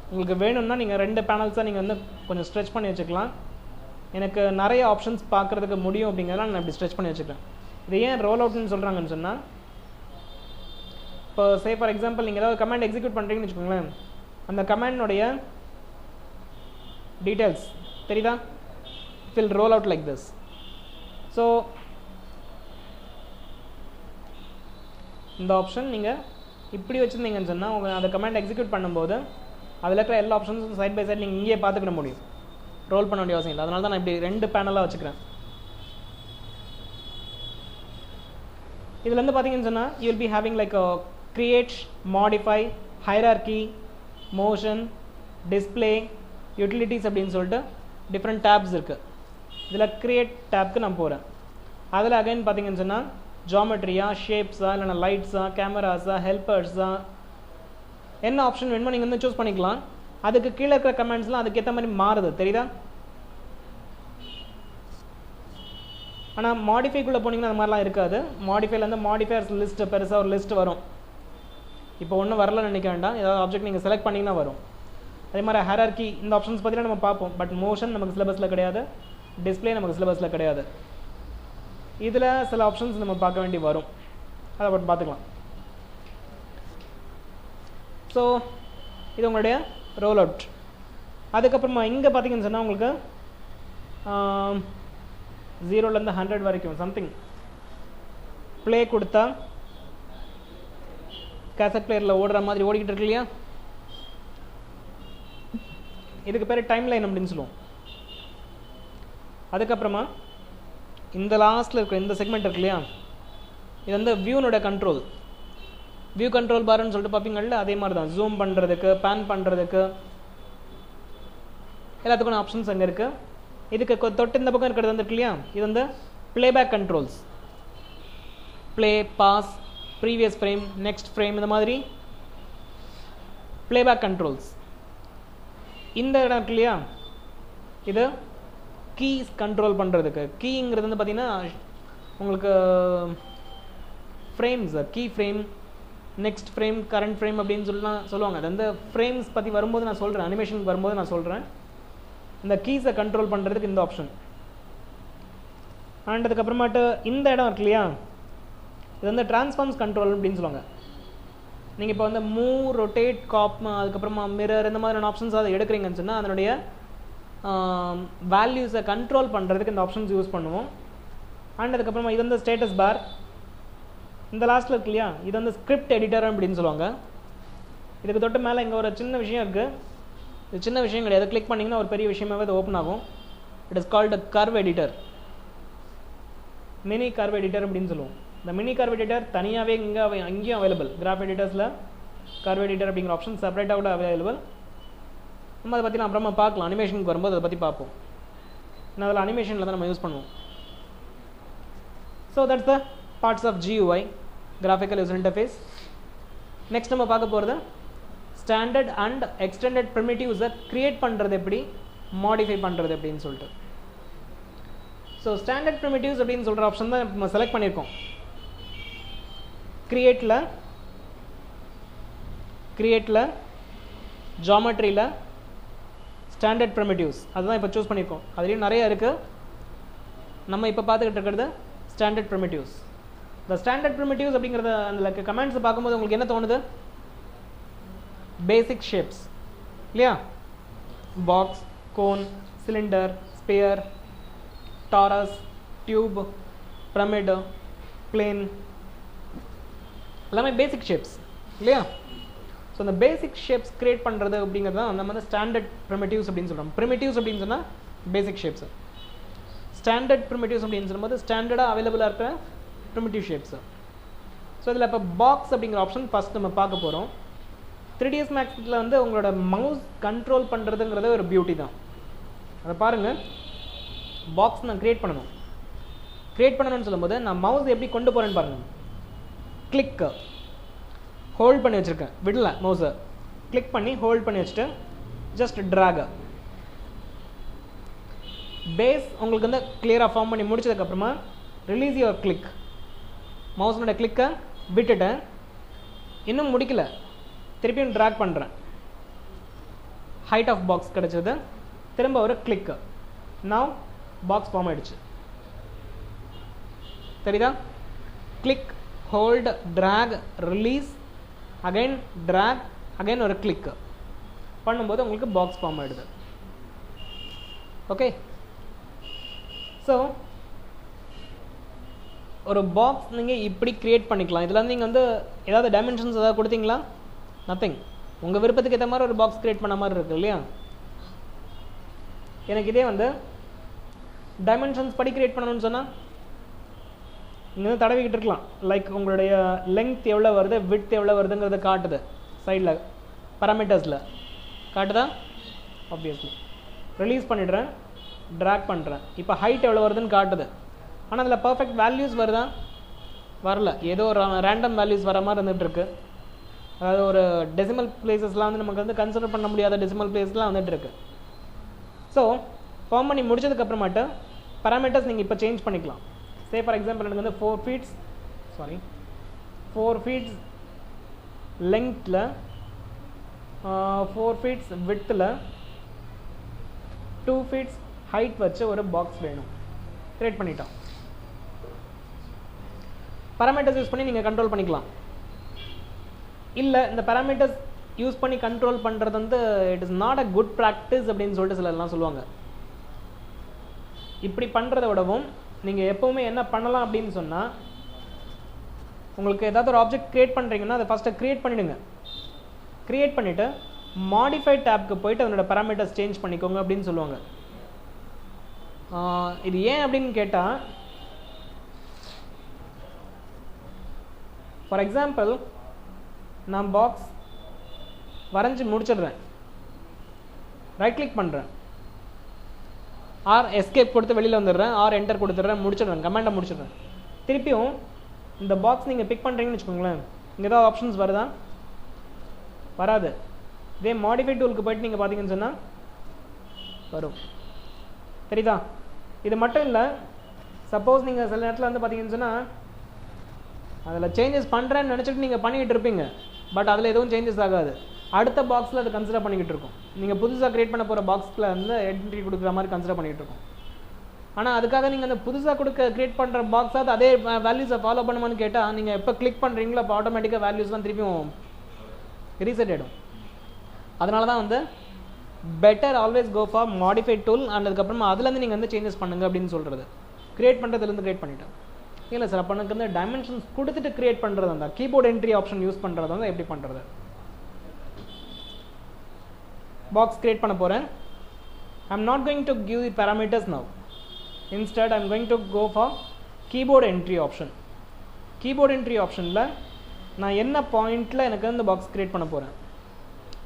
உங்களுக்கு வேணும்னா நீங்கள் 2 பேனல்ஸாக நீங்கள் வந்து கொஞ்சம் ஸ்ட்ரெச் பண்ணி வச்சுக்கலாம். எனக்கு நிறைய ஆப்ஷன்ஸ் பார்க்குறதுக்கு முடியும் அப்படிங்கிறதுலாம் நான் இப்படி ஸ்ட்ரெச் பண்ணி வச்சுக்கிறேன். இது ஏன் ரோல் அவுட்னு சொல்கிறாங்கன்னு சொன்னால், இப்போ சே ஃபார் எக்ஸாம்பிள் நீங்கள் ஏதாவது கமாண்ட் எக்ஸிக்யூட் பண்ணுறீங்கன்னு வச்சுக்கோங்களேன், அந்த கமாண்டினுடைய டீட்டெயில்ஸ் தெரியுதா? It will roll out like this. So இந்த ஆப்ஷன் நீங்கள் இப்படி வச்சுருந்தீங்கன்னு சொன்னால் உங்கள் அந்த கமாண்ட் எக்ஸிக்யூட் பண்ணும்போது அதில் இருக்கிற எல்லா ஆப்ஷன்ஸும் சைட் பை சைட் நீங்கள் இங்கேயே பார்த்துக்கிற முடியும். ரோல் பண்ண வேண்டிய அவசியம் இல்லை. அதனால தான் நான் இப்படி 2 பேனலாக வச்சுக்கிறேன். இதில் வந்து பார்த்தீங்கன்னு சொன்னால் you will be having like create, modify, hierarchy, motion, display, utilities அப்படின்னு சொல்லிட்டு டிஃப்ரெண்ட் டேப்ஸ் இருக்குது. இதில் கிரியேட் டேப்க்கு நான் போகிறேன். அதில் அகைன் பார்த்தீங்கன்னு சொன்னால் ஜாமெட்ரியா, ஷேப்ஸா, இல்லைனா லைட்ஸா, கேமராஸா, ஹெல்பர்ஸா, என்ன ஆப்ஷன் வேணுமோ நீங்கள் வந்து சூஸ் பண்ணிக்கலாம். அதுக்கு கீழே இருக்கிற கமெண்ட்ஸ்லாம் அதுக்கேற்ற மாதிரி மாறுது, தெரியுதா? ஆனால் மாடிஃபைக்குள்ளே போனீங்கன்னா அந்த மாதிரிலாம் இருக்காது. மாடிஃபைலேருந்து மாடிஃபையர்ஸ் லிஸ்ட்டு பெருசாக ஒரு லிஸ்ட் வரும். இப்போ ஒன்றும் வரலன்னு நினைக்க வேண்டாம், ஏதாவது ஆப்ஜெக்ட் நீங்கள் செலக்ட் பண்ணிங்கன்னா வரும். அதே மாதிரி ஹைரார்கி இந்த ஆப்ஷன்ஸ் பார்த்தீங்கன்னா நம்ம பார்ப்போம். பட் மோஷன் நமக்கு சிலபஸில் கிடையாது, டிஸ்பிளே நமக்கு சிலபஸில் கிடையாது. இதில் சில ஆப்ஷன்ஸ் நம்ம பார்க்க வேண்டி வரும், அதை பட் பார்த்துக்கலாம். ஸோ இது உங்களுடைய ரோல் அவுட். அதுக்கப்புறமா இங்கே பார்த்தீங்கன்னு சொன்னால் உங்களுக்கு 0லேருந்து 100 வரைக்கும் சம்திங் ப்ளே கொடுத்தா கேசட் பிளேயரில் ஓடுற மாதிரி ஓடிக்கிட்டு இருக்கு இல்லையா? இதுக்கு பேர் டைம் லைன் அப்படின்னு சொல்லுவோம். அதுக்கப்புறமா இந்த லாஸ்ட்டில் இருக்கிற இந்த செக்மெண்ட் இருக்கு இல்லையா, இது வந்து வியூனோட கண்ட்ரோல். வியூ கண்ட்ரோல் பார்னு சொல்லிட்டு பார்ப்பீங்கள்ல, அதே மாதிரி தான் ஜூம் பண்ணுறதுக்கு, பேன் பண்ணுறதுக்கு எல்லாத்துக்கும் ஆப்ஷன்ஸ் அங்கே இருக்குது. இதுக்கு தொட்டு இந்த பக்கம் இருக்கிறது வந்துருக்கு இல்லையா, இது வந்து playback controls. Play, pause, previous frame, next frame, இந்த மாதிரி ப்ளேபேக் கண்ட்ரோல்ஸ். இந்த இடம் இருக்கு இல்லையா, இது கீஸ் கண்ட்ரோல் பண்ணுறதுக்கு. கீங்கிறது வந்து பார்த்திங்கன்னா உங்களுக்கு frames, key frame, next frame, current frame அப்படின்னு சொல்லுவாங்க. அது வந்து ஃப்ரேம்ஸ் பற்றி வரும்போது நான் சொல்கிறேன், அனிமேஷனுக்கு வரும்போது நான் சொல்கிறேன். இந்த கீஸை கண்ட்ரோல் பண்ணுறதுக்கு இந்த ஆப்ஷன். அண்ட் அதுக்கப்புறமாட்டு இந்த இடம் இருக்கு இல்லையா, இது வந்து டிரான்ஸ்ஃபார்ம்ஸ் கண்ட்ரோல் அப்படின்னு சொல்லுவாங்க. நீங்கள் இப்போ வந்து மூவ், ரொட்டேட், காப், அதுக்கப்புறமா மிரர், இந்த மாதிரியான ஆப்ஷன்ஸ் அதை எடுக்கிறீங்கன்னு சொன்னால் அதனுடைய வேல்யூஸை கண்ட்ரோல் பண்ணுறதுக்கு இந்த ஆப்ஷன்ஸ் யூஸ் பண்ணுவோம். அண்ட் அதுக்கப்புறமா இது வந்து ஸ்டேட்டஸ் பார். இந்த லாஸ்ட்டில் இருக்கு இல்லையா, இது வந்து ஸ்கிரிப்ட் எடிட்டர் அப்படின்னு சொல்லுவாங்க. இதுக்கு தொட்டு மேலே இங்கே ஒரு சின்ன விஷயம் இருக்குது. இது சின்ன விஷயம் கிடையாது, கிளிக் பண்ணிங்கன்னா ஒரு பெரிய விஷயமாகவே இது ஓப்பன் ஆகும். It is called curve editor, mini curve editor அப்படின்னு சொல்லுவோம். இந்த மினி கர்வ் எடிட்டர் தனியாகவே அங்கேயும் அவைலபிள். கிராஃப் எடிட்டர்ஸில் கர்வ் எடிட்டர் அப்படிங்கிற ஆப்ஷன் செப்பரேட்டாக கூட அவைலபிள். நம்ம அதை பற்றி நான் அப்புறமா பார்க்கலாம், அனிமேஷனுக்கு வரும்போது அதை பற்றி பார்ப்போம். நான் அதில் அனிமேஷனில் தான் நம்ம யூஸ் பண்ணுவோம். So that's the parts of GUI, graphical user interface. Next நம்ம பார்க்க போகிறது ஸ்டாண்டர்ட் அண்ட் எக்ஸ்டெண்டட் ப்ரிமிட்டிவ்ஸை க்ரியேட் பண்ணுறது எப்படி, மாடிஃபை பண்ணுறது எப்படின்னு சொல்லிட்டு. ஸோ ஸ்டாண்டர்ட் ப்ரிமிட்டிவ்ஸ் அப்படின்னு சொல்கிற ஆப்ஷன் தான் நம்ம செலக்ட் பண்ணியிருக்கோம். க்ரியேட்டில் கிரியேட்டில் ஜாமெட்ரியில் ஸ்டாண்டர்ட் ப்ரிமிட்டிவ்ஸ் அதுதான் இப்போ சூஸ் பண்ணியிருக்கோம். அதுலேயும் நிறைய இருக்குது. நம்ம இப்போ பார்த்துக்கிட்டு இருக்கிறது ஸ்டாண்டர்ட் ப்ரிமிட்டிவ்ஸ். இந்த ஸ்டாண்டர்ட் ப்ரிமிட்டிவ்ஸ் அப்படிங்கிறத அந்த கமெண்ட்ஸ் பார்க்கும்போது உங்களுக்கு என்ன தோணுது? பேசிக் ஷேப்ஸ் இல்லையா? Box, cone, cylinder, sphere, torus, tube, pyramid, plane எல்லாமே பேசிக் ஷேப்ஸ் இல்லையா? ஸோ அந்த பேசிக் ஷேப்ஸ் கிரியேட் பண்ணுறது அப்படிங்கிறது தான் நம்ம வந்து ஸ்டாண்டர்ட் ப்ரிமிட்டிவ்ஸ் அப்படின்னு சொல்கிறோம். ப்ரிமிட்டிவ்ஸ் அப்படின்னு சொன்னால் பேசிக் ஷேப்ஸ். ஸ்டாண்டர்ட் ப்ரிமிட்டிவ்ஸ் அப்படின்னு சொல்லும்போது ஸ்டாண்டர்டாக அவைலபிளாக இருக்கிற ப்ரிமிட்டிவ் ஷேப்ஸு. ஸோ இதில் இப்போ பாக்ஸ் அப்படிங்கிற ஆப்ஷன் ஃபஸ்ட் நம்ம பார்க்க போகிறோம். 3ds Maxல வந்து உங்களோட மவுஸ் கண்ட்ரோல் பண்ணுறதுங்கிறது ஒரு பியூட்டி தான். அதை பாருங்கள். பாக்ஸ் நான் க்ரியேட் பண்ணணும்னு சொல்லும்போது நான் மவுஸ் எப்படி கொண்டு போகிறேன்னு பாருங்கள். கிளிக் ஹோல்ட் பண்ணி வச்சுருக்கேன், விடல மவுஸை. கிளிக் பண்ணி ஹோல்ட் பண்ணி வச்சுட்டு ஜஸ்ட் ட்ராக். பேஸ் உங்களுக்கு வந்து கிளியராக ஃபார்ம் பண்ணி முடிச்சதுக்கப்புறமா ரிலீஸ் யுவர் கிளிக். மவுஸனோட கிளிக்கை விட்டுட்டேன், இன்னும் முடிக்கல, திருப்பியும் ட்ராக் பண்ணுறேன். ஹைட் ஆஃப் பாக்ஸ் கிடச்சது, திரும்ப ஒரு கிளிக்கு. நவ் பாக்ஸ் ஃபார்ம் ஆகிடுச்சு. தெரியுதா? Click, hold, drag, release, again drag, again ஒரு கிளிக்கு பண்ணும்போது உங்களுக்கு பாக்ஸ் ஃபார்ம் ஆகிடுது. ஓகே. ஸோ ஒரு பாக்ஸ் நீங்கள் இப்படி க்ரியேட் பண்ணிக்கலாம். இதில் வந்து நீங்கள் வந்து ஏதாவது டைமென்ஷன்ஸ் ஏதாவது கொடுத்தீங்களா? நத்திங். உங்கள் விருப்பத்துக்கு ஏற்ற மாதிரி ஒரு பாக்ஸ் க்ரியேட் பண்ண மாதிரி இருக்குது இல்லையா? எனக்கு இதே வந்து டைமென்ஷன்ஸ் படி க்ரியேட் பண்ணணும்னு சொன்னால் நீங்கள் வந்து தடவிக்கிட்டு இருக்கலாம். லைக் உங்களுடைய லெங்த் எவ்வளோ வருது, விட்த் எவ்வளோ வருதுங்கிறத காட்டுது சைடில் பேராமீட்டர்ஸில் காட்டுதா? ஆப்வியஸ்லி. ரிலீஸ் பண்ணிடுறேன், ட்ராக் பண்ணுறேன். இப்போ ஹைட் எவ்வளோ வருதுன்னு காட்டுது. ஆனால் அதில் பர்ஃபெக்ட் வேல்யூஸ் வருதா? வரல. ஏதோ ஒரு ரேண்டம் வேல்யூஸ் வர மாதிரி இருந்துகிட்ருக்கு. அதாவது ஒரு டெசிமல் பிளேசஸ்லாம் வந்து நமக்கு வந்து கன்சிடர் பண்ண முடியாத டெசிமல் பிளேஸ்லாம் வந்துட்டுருக்கு. ஸோ ஃபார்ம் பண்ணி முடிச்சதுக்கப்புறமாட்டு பேராமீட்டர்ஸ் நீங்கள் இப்போ சேஞ்ச் பண்ணிக்கலாம். சே ஃபார் எக்ஸாம்பிள் எனக்கு வந்து 4 ஃபீட்ஸ் லெங்த்தில் 4 ஃபீட்ஸ் விட்த்தில் 2 ஃபீட்ஸ் ஹைட் வச்சு ஒரு பாக்ஸ் வேணும். க்ரியேட் பண்ணிட்டோம். பேராமீட்டர்ஸ் யூஸ் பண்ணி நீங்கள் கண்ட்ரோல் பண்ணிக்கலாம். இல்லை இந்த பேராமீட்டர்ஸ் யூஸ் பண்ணி கண்ட்ரோல் பண்ணுறது வந்து it is not a good practice அப்படின்னு சொல்லிட்டு சிலர்லாம் சொல்லுவாங்க. இப்படி பண்ணுறத விடவும் நீங்கள் எப்போவுமே என்ன பண்ணலாம் அப்படின்னு சொன்னால், உங்களுக்கு ஏதாவது ஒரு ஆப்ஜெக்ட் க்ரியேட் பண்ணுறீங்கன்னா அதை ஃபஸ்ட்டு க்ரியேட் பண்ணிவிடுங்க. க்ரியேட் பண்ணிவிட்டு மாடிஃபை டேப்க்கு போய்ட்டு அதனோட பேராமீட்டர்ஸ் சேஞ்ச் பண்ணிக்கோங்க அப்படின்னு சொல்லுவாங்க. இது ஏன் அப்படின்னு கேட்டால், ஃபார் எக்ஸாம்பிள் நான் பாக்ஸ் வரைஞ்சி முடிச்சிடுறேன், ரைட் கிளிக் பண்ணுறேன், ஆர் எஸ்கேப் கொடுத்து வெளியில் வந்துடுறேன், ஆர் என்டர் கொடுத்துட்றேன், முடிச்சிடுறேன், கமாண்டை முடிச்சிடுறேன். திருப்பியும் இந்த பாக்ஸ் நீங்கள் பிக் பண்ணுறீங்கன்னு வச்சுக்கோங்களேன், இங்கே ஏதாவது ஆப்ஷன்ஸ் வருதா? வராது. இதே மாடிஃபை டூலுக்கு போய்ட்டு நீங்கள் பார்த்தீங்கன்னு சொன்னால் வரும். தெரியுதா? இது மட்டும் இல்லை, சப்போஸ் நீங்கள் சில நேரத்தில் வந்து பார்த்தீங்கன்னு சொன்னால் அதில் சேஞ்சஸ் பண்ணுறேன்னு நினச்சிட்டு நீங்கள் பண்ணிக்கிட்டு இருப்பீங்க, பட் அதில் எதுவும் சேஞ்சஸ் ஆகாது. அடுத்த பாக்ஸில் அது கன்சிடர் பண்ணிக்கிட்டு இருக்கும். நீங்கள் புதுசாக க்ரியேட் பண்ண போகிற பாக்ஸில் வந்து என்ட்ரி கொடுக்குற மாதிரி கன்சிடர் பண்ணிகிட்டு இருக்கும். ஆனால் அதுக்காக நீங்கள் அந்த புதுசாக க்ரியேட் பண்ணுற பாக்ஸாக அதே வேல்யூஸை ஃபாலோ பண்ணுமான்னு கேட்டால், நீங்கள் எப்போ கிளிக் பண்ணுறீங்களோ அப்போ ஆட்டோமேட்டிக்காக வேல்யூஸ்லாம் திருப்பியும் ரீசெட் ஆகிடும். அதனால தான் வந்து better always go for modify tool, and அதுக்கப்புறமா அதுலேருந்து நீங்கள் வந்து சேஞ்சஸ் பண்ணுங்கள் அப்படின்னு சொல்கிறது. க்ரியேட் பண்ணுறதுலேருந்து க்ரியேட் பண்ணிட்டேன் இல்லை சார், அப்போ எனக்கு வந்து டைமென்ஷன்ஸ் கொடுத்துட்டு க்ரியேட் பண்ணுறது அந்த கீபோர்ட் என்ட்ரி ஆப்ஷன் யூஸ் பண்ணுறது வந்து எப்படி பண்ணுறது? பாக்ஸ் க்ரியேட் பண்ண போகிறேன். I am not going to give the parameters now. Instead I am going to go for keyboard entry option. Keyboard entry ஆப்ஷனில் நான் என்ன பாயிண்டில் எனக்கு வந்து பாக்ஸ் க்ரியேட் பண்ண போகிறேன்?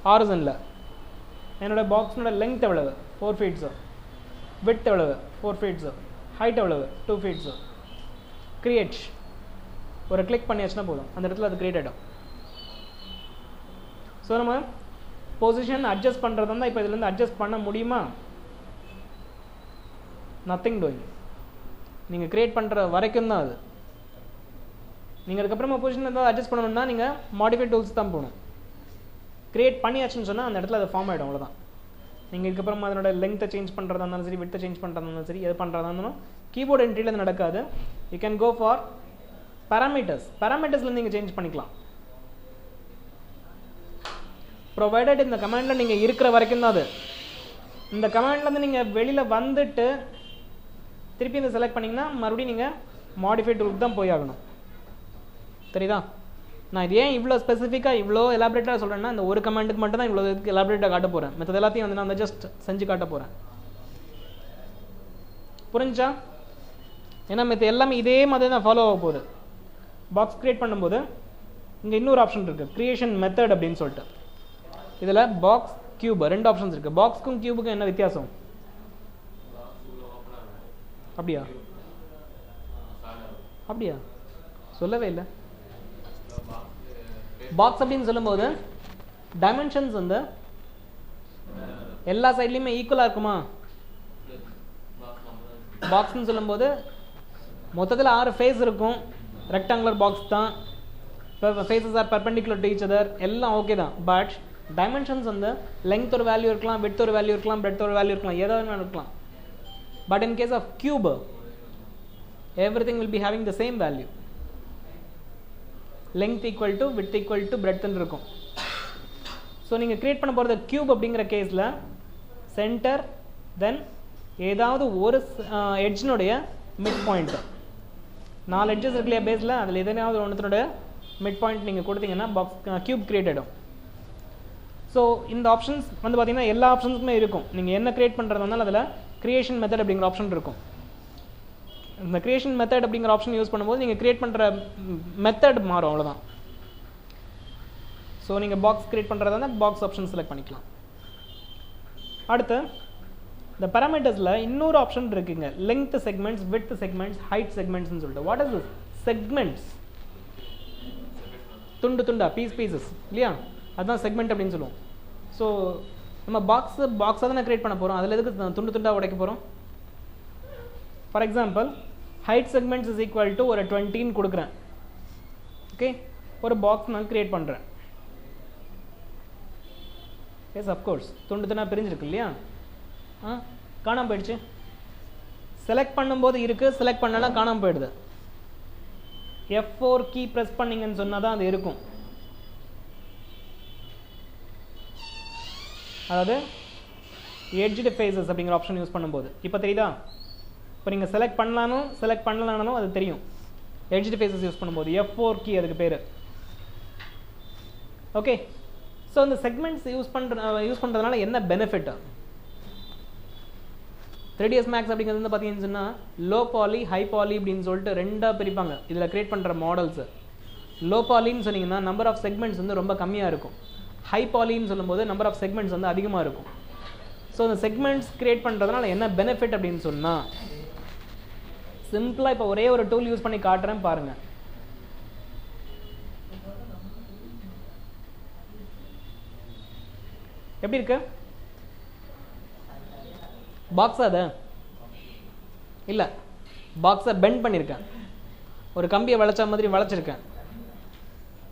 ஹாரிசனில் என்னோடய பாக்ஸோட லெங்த் எவ்வளவு? 4 ஃபீட்ஸு. விட்த் எவ்வளவு? 4 ஃபீட்ஸு. ஹைட் எவ்வளவு? 2 ஃபீட்ஸு. கிரியேட் ஒரு கிளிக் பண்ணியாச்சுன்னா போதும், அந்த இடத்துல அது கிரியேட் ஆகிடும். ஸோ நம்ம பொசிஷன் அட்ஜஸ்ட் பண்ணுறது தான். இப்போ இதுலேருந்து அட்ஜஸ்ட் பண்ண முடியுமா? Nothing doing. நீங்கள் க்ரியேட் பண்ணுற வரைக்கும் தான் அது. நீங்கள் அதுக்கப்புறமா பொசிஷன் ஏதாவது அட்ஜஸ்ட் பண்ணணும்னா நீங்கள் மாடிஃபை டூல்ஸ் தான் போகணும். கிரியேட் பண்ணியாச்சுன்னு சொன்னால் அந்த இடத்துல அது ஃபார்ம் ஆகிடும். அவ்வளோதான். நீங்கள் இதுக்கப்புறம் அதனோட லெங்த்தை சேஞ்ச் பண்ணுறதா இருந்தாலும் சரி, விட்த்தை சேஞ்ச் பண்ணுறதா இருந்தாலும் சரி, எது பண்ணுறதா இருந்தாலும் கீபோர்டு என்ட்ரியில் அது நடக்காது. யூ கேன் கோ ஃபார் பேராமீட்டர்ஸில் நீங்கள் சேஞ்ச் பண்ணிக்கலாம். ப்ரொவைடட் இந்த கமாண்டில் நீங்கள் இருக்கிற வரைக்கும் தான் அது. இந்த கமாண்ட்லேருந்து நீங்கள் வெளியில் வந்துட்டு திருப்பி இந்த செலக்ட் பண்ணிங்கன்னா மறுபடியும் நீங்கள் மாடிஃபை டூலுக்கு தான் போய் ஆகணும். தெரியுதா? நான் இது ஏன் இவ்வளோ ஸ்பெசிஃபிக்காக இவ்வளோ எலாபரேட்டாக சொல்கிறேன்னா, இந்த ஒரு கமாண்டுக்கு மட்டும் தான் இவ்வளோ எலாபரேட்டாக காட்ட போகிறேன். மற்றது எல்லாத்தையும் வந்து நான் ஜஸ்ட் செஞ்சு காட்ட போகிறேன். புரிஞ்சா? ஏன்னா மற்ற எல்லாமே இதே மாதிரி தான் ஃபாலோ ஆக போகுது. பாக்ஸ் க்ரியேட் பண்ணும்போது இங்கே இன்னொரு ஆப்ஷன் இருக்குது, க்ரியேஷன் மெத்தட் அப்படின்னு சொல்லிட்டு. இதில் பாக்ஸ், கியூப் 2 ஆப்ஷன்ஸ் இருக்குது. பாக்ஸுக்கும் கியூபுக்கும் என்ன வித்தியாசம்? அப்படியா அப்படியா சொல்லவே இல்லை. பாக்ஸ் அப்படின்னு சொல்லும்போது டைமென்ஷன்ஸ் வந்து எல்லா சைட்லையுமே ஈக்குவலாக இருக்குமா? பாக்ஸ்ன்னு சொல்லும்போது மொத்தத்தில் 6 ஃபேஸ் இருக்கும். ரெக்டாங்குலர் பாக்ஸ் தான். Faces are perpendicular to each other, எல்லாம் ஓகே தான். பட் டைமென்ஷன்ஸ் வந்து லெங்த் ஒரு வேல்யூ இருக்கலாம், விட்த் ஒரு வேல்யூ இருக்கலாம், பிரெட்த் ஒரு வேல்யூ இருக்கலாம், ஏதாவது இருக்கலாம். But in case of cube, everything will be having the same value. Length equal to width equal to breadth ன்னு இருக்கும். ஸோ நீங்கள் க்ரியேட் பண்ண போகிறது கியூப் அப்படிங்கிற கேஸில் சென்டர், தென் ஏதாவது ஒரு எட்ஜினுடைய மிட் பாயிண்ட். 4 எட்ஜஸ் இருக்கு இல்லையா பேஸில், அதில் எதனாவது ஒன்றுத்தினுடைய மிட் பாயிண்ட் நீங்கள் கொடுத்தீங்கன்னா பாக்ஸ் கியூப் கிரியேட் ஆகிடும். ஸோ இந்த ஆப்ஷன்ஸ் வந்து பார்த்தீங்கன்னா எல்லா ஆப்ஷன்ஸுமே இருக்கும். நீங்கள் என்ன க்ரியேட் பண்ணுறதுனால அதில் கிரியேஷன் மெத்தட் அப்படிங்கிற ஆப்ஷன் இருக்கும். இந்த கிரியேஷன் மெத்தட் அப்படிங்கிற ஆப்ஷன் யூஸ் பண்ணும்போது நீங்கள் க்ரியேட் பண்ணுற மெத்தட் மாறும், அவ்வளோதான். ஸோ நீங்கள் பாக்ஸ் க்ரியேட் பண்ணுறதா இருந்தால் பாக்ஸ் ஆப்ஷன் செலக்ட் பண்ணிக்கலாம். அடுத்து இந்த பேராமீட்டர்ஸில் இன்னொரு ஆப்ஷன் இருக்குங்க, length segments, width segments, height செக்மெண்ட்ஸ்னு சொல்லிட்டு. What is this segments? துண்டு துண்டா, பீசஸ் இல்லையா, அதுதான் செக்மெண்ட் அப்படின்னு சொல்லுவோம். ஸோ நம்ம பாக்ஸாக தானே க்ரியேட் பண்ண போகிறோம், அதில் எதுக்கு துண்டு துண்டாக உடைக்க போகிறோம்? For example height segments is equal to ஒரு 20 கொடுக்குறேன். ஓகே, ஒரு பாக்ஸ் நான் க்ரியேட் பண்ணுறேன். எஸ், அஃப்கோர்ஸ் துண்டு துண்டா பிரிஞ்சிருக்கு இல்லையா, காணாமல் போயிடுச்சு. செலக்ட் பண்ணும்போது இருக்குது, செலக்ட் பண்ணலாம் காணாமல் போயிடுது. F4 கீ ப்ரெஸ் பண்ணிங்கன்னு சொன்னால் தான் அது இருக்கும். அதாவது எட்ஜ்டு ஃபேஸஸ் அப்படிங்கிற ஆப்ஷன் யூஸ் பண்ணும்போது இப்போ தெரியுதா? இப்போ நீங்கள் செலக்ட் பண்ணலானும் அது தெரியும் எட்ஜ்டு ஃபேஸஸ் யூஸ் பண்ணும்போது. F4 கீ அதுக்கு பேர். ஓகே, ஸோ இந்த செக்மெண்ட்ஸ் யூஸ் பண்ணுறதுனால என்ன பெனிஃபிட்? 3ds Max அப்படிங்கிறது வந்து பார்த்தீங்கன்னு சொன்னால் லோ பாலி, ஹை பாலி அப்படின்னு சொல்லிட்டு 2ஆக பிரிப்பாங்க இதில் க்ரியேட் பண்ணுற மாடல்ஸு. லோ பாலின்னு சொன்னீங்கன்னா நம்பர் ஆஃப் செக்மெண்ட்ஸ் வந்து ரொம்ப கம்மியாக இருக்கும். ஹை பாலின்னு சொல்லும்போது நம்பர் ஆஃப் செக்மெண்ட்ஸ் வந்து அதிகமாக இருக்கும். ஸோ இந்த செக்மெண்ட்ஸ் க்ரியேட் பண்ணுறதுனால என்ன பெனிஃபிட் அப்படின்னு சொன்னால், சிம்பிளாக இப்போ ஒரே ஒரு டூல் யூஸ் பண்ணி காட்டுறேன் பாருங்கள். எப்படி இருக்கு? பாக்ஸா? அது இல்லை, பாக்ஸை பெண்ட் பண்ணியிருக்கேன், ஒரு கம்பியை வளைச்ச மாதிரி வளைச்சிருக்கேன்.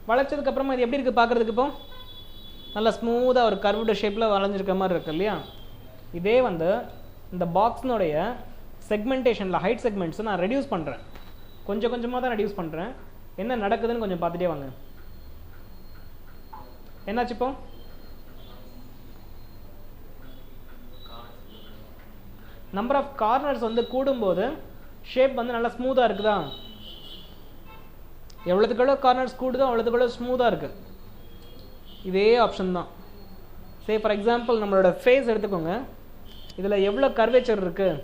வளைச்சதுக்கப்புறமா இது எப்படி இருக்குது பார்க்குறதுக்கு? இப்போ நல்லா ஸ்மூத்தாக ஒரு கர்வ்டு ஷேப்பில் வளைஞ்சிருக்க மாதிரி இருக்கு இல்லையா? இதே வந்து இந்த பாக்ஸினுடைய செக்மெண்டேஷனில் ஹைட் செக்மெண்ட்ஸை நான் ரெடியூஸ் பண்ணுறேன், கொஞ்சம் கொஞ்சமாக தான் ரெடியூஸ் பண்ணுறேன். என்ன நடக்குதுன்னு கொஞ்சம் பார்த்துட்டே வாங்க. என்னாச்சு இப்போ? நம்பர் ஆஃப் கார்னர்ஸ் வந்து கூடும்போது ஷேப் வந்து நல்லா ஸ்மூத்தாக இருக்குதா? எவ்வளோத்துக்கு கார்னர்ஸ் கூடுதோ அவ்வளோத்துக்கு ஸ்மூத்தாக இருக்குது. இதே ஆப்ஷன் தான். சே ஃபார் எக்ஸாம்பிள் நம்மளோட ஃபேஸ் எடுத்துக்கோங்க, இதில் எவ்வளோ கர்வேச்சர் இருக்குது.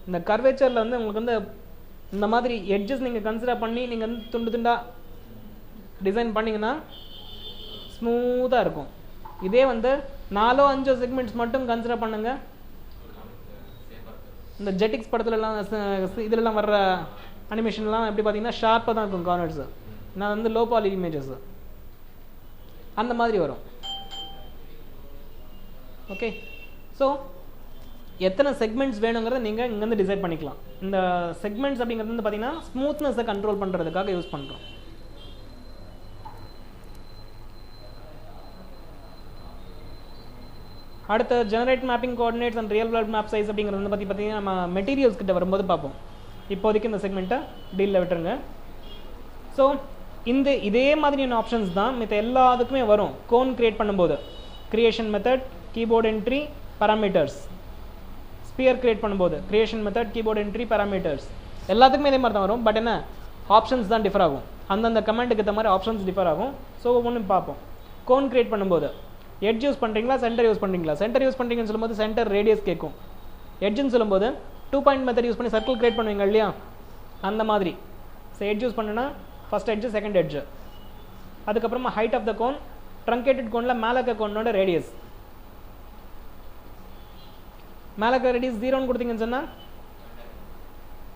இந்த கர்வேச்சரில் வந்து உங்களுக்கு வந்து இந்த மாதிரி எட்ஜஸ் நீங்கள் கன்சிடர் பண்ணி நீங்கள் வந்து துண்டு துண்டாக டிசைன் பண்ணிங்கன்னா ஸ்மூத்தாக இருக்கும். இதே வந்து 4-5 செக்மெண்ட்ஸ் மட்டும் கன்சிடர் பண்ணுங்கள். இந்த ஜெட்டிக்ஸ் படத்துலலாம் இதிலலாம் வர்ற அனிமேஷன்லாம் எப்படி பார்த்தீங்கன்னா ஷார்ப்பாக தான் இருக்கும் கார்னர்ஸு. நான் வந்து லோ பாலி இமேஜஸ் அந்த மாதிரி வரும். ஓகே, ஸோ எத்தனை செக்மெண்ட்ஸ் வேணுங்கிறத நீங்கள் இங்கேருந்து டிசைட் பண்ணிக்கலாம். இந்த செக்மெண்ட்ஸ் அப்படிங்கிறது வந்து பார்த்தீங்கன்னா ஸ்மூத்னஸை கண்ட்ரோல் பண்ணுறதுக்காக யூஸ் பண்ணுறோம். அடுத்து generate mapping coordinates and real world map size அப்படிங்கிறது பற்றி பார்த்தீங்கன்னா நம்ம மெட்டீரியல்ஸ் கிட்ட வரும்போது பார்ப்போம். இப்போதைக்கு இந்த செக்மெண்ட்டை டீலில் விட்டுருங்க. ஸோ இதே மாதிரியான ஆப்ஷன்ஸ் தான் மித்த எல்லாத்துக்குமே வரும். கோன் கிரியேட் பண்ணும்போது creation method, keyboard entry, parameters. Sphere create பண்ணும்போது creation method, keyboard entry, parameters. எல்லாத்துக்குமே இதே மாதிரி தான் வரும். பட் என்ன ஆப்ஷன்ஸ் தான் டிஃபர் ஆகும். அந்தந்த கமெண்ட்டுக்கு ஏற்ற மாதிரி ஆப்ஷன்ஸ் டிஃபர் ஆகும். ஸோ ஒவ்வொன்றும் பார்ப்போம். கோன் கிரியேட் பண்ணும்போது எட்ஜ் யூஸ் பண்ணுறீங்களா, சென்டர் யூஸ் பண்ணுறீங்களா? சென்டர் யூஸ் பண்ணுறீங்கன்னு சொல்லும்போது சென்டர் ரேடியஸ் கேட்கும். எட்ஜுன்னு சொல்லும்போது 2 பாயிண்ட் மெத்தட் யூஸ் பண்ணி சர்க்கிள் கிரியேட் பண்ணுவீங்க இல்லையா, அந்த மாதிரி. ஸோ எட்ஜ் யூஸ் பண்ணுன்னா ஃபஸ்ட் எட்ஜு, செகண்ட் எட்ஜு. அதுக்கப்புறமா height of the cone, truncated கோனில் மேலே இருக்க கோனோட ரேடியஸ். மேலே இருக்க ரேடியஸ் 0ன்னு கொடுத்தீங்கன்னு சொன்னால்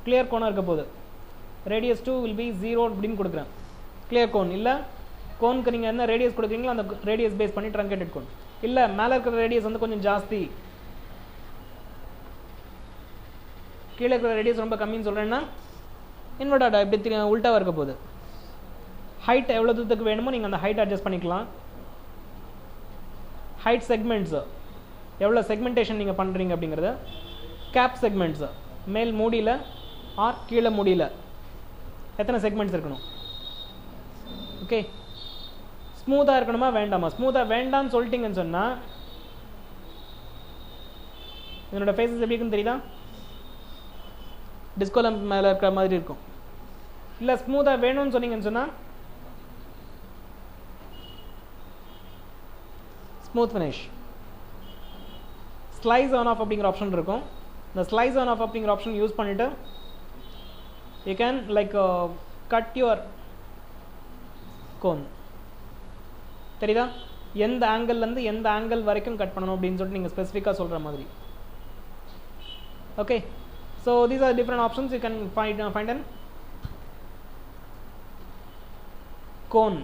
கிளியர் கோனாக இருக்க போகுது. ரேடியஸ் 2 வில் பி 0 அப்படின்னு கொடுக்குறேன். Clear cone. இல்லை கோனுக்கு நீங்கள் என்ன ரேடியஸ் கொடுக்குறீங்களோ அந்த ரேடியஸ் பேஸ் பண்ணி ட்ரங்கேட்டட் கோன். இல்லை மேலே இருக்கிற ரேடியஸ் வந்து கொஞ்சம் ஜாஸ்தி, கீழே இருக்கிற ரேடியஸ் ரொம்ப கம்மின்னு சொல்கிறேன்னா இன்வெர்டட் இப்படி உல்ட்டாக இருக்க போகுது. ஹைட் எவ்வளோ தூரத்துக்கு வேணுமோ நீங்கள் அந்த ஹைட் அட்ஜஸ்ட் பண்ணிக்கலாம். ஹைட் செக்மெண்ட்ஸு எவ்வளோ செக்மெண்டேஷன் நீங்கள் பண்ணுறீங்க அப்படிங்கிறது. கேப் செக்மெண்ட்ஸு மேல் மூடியில் ஆர் கீழே மூடியில் எத்தனை செக்மெண்ட்ஸ் இருக்கணும். ஓகே, ஸ்மூத்தாக இருக்கணுமா வேண்டாமா? ஸ்மூத்தாக வேண்டாம்னு சொல்லிட்டீங்கன்னு சொன்னால் இதனோட ஃபேஸஸ் எப்படி இருக்குன்னு தெரியுதா? டிஸ்கோ லேம்ப் மேலே இருக்கிற மாதிரி இருக்கும். இல்லை ஸ்மூத்தாக வேணும்னு சொன்னீங்கன்னு சொன்னால் smooth finish. Slice on of அப்படிங்கிற ஆப்ஷன் இருக்கும். இந்த ஸ்லைஸ் ஆன் ஆஃப் அப்படிங்கிற ஆப்ஷன் யூஸ் பண்ணிவிட்டு you can like cut your cone. தெரியுதா? எந்த ஆங்கிள்லேருந்து எந்த ஆங்கிள் வரைக்கும் கட் பண்ணணும் அப்படின்னு சொல்லிட்டு நீங்கள் ஸ்பெசிஃபிக்காக சொல்கிற மாதிரி. Okay, so these are different options you can find on cone.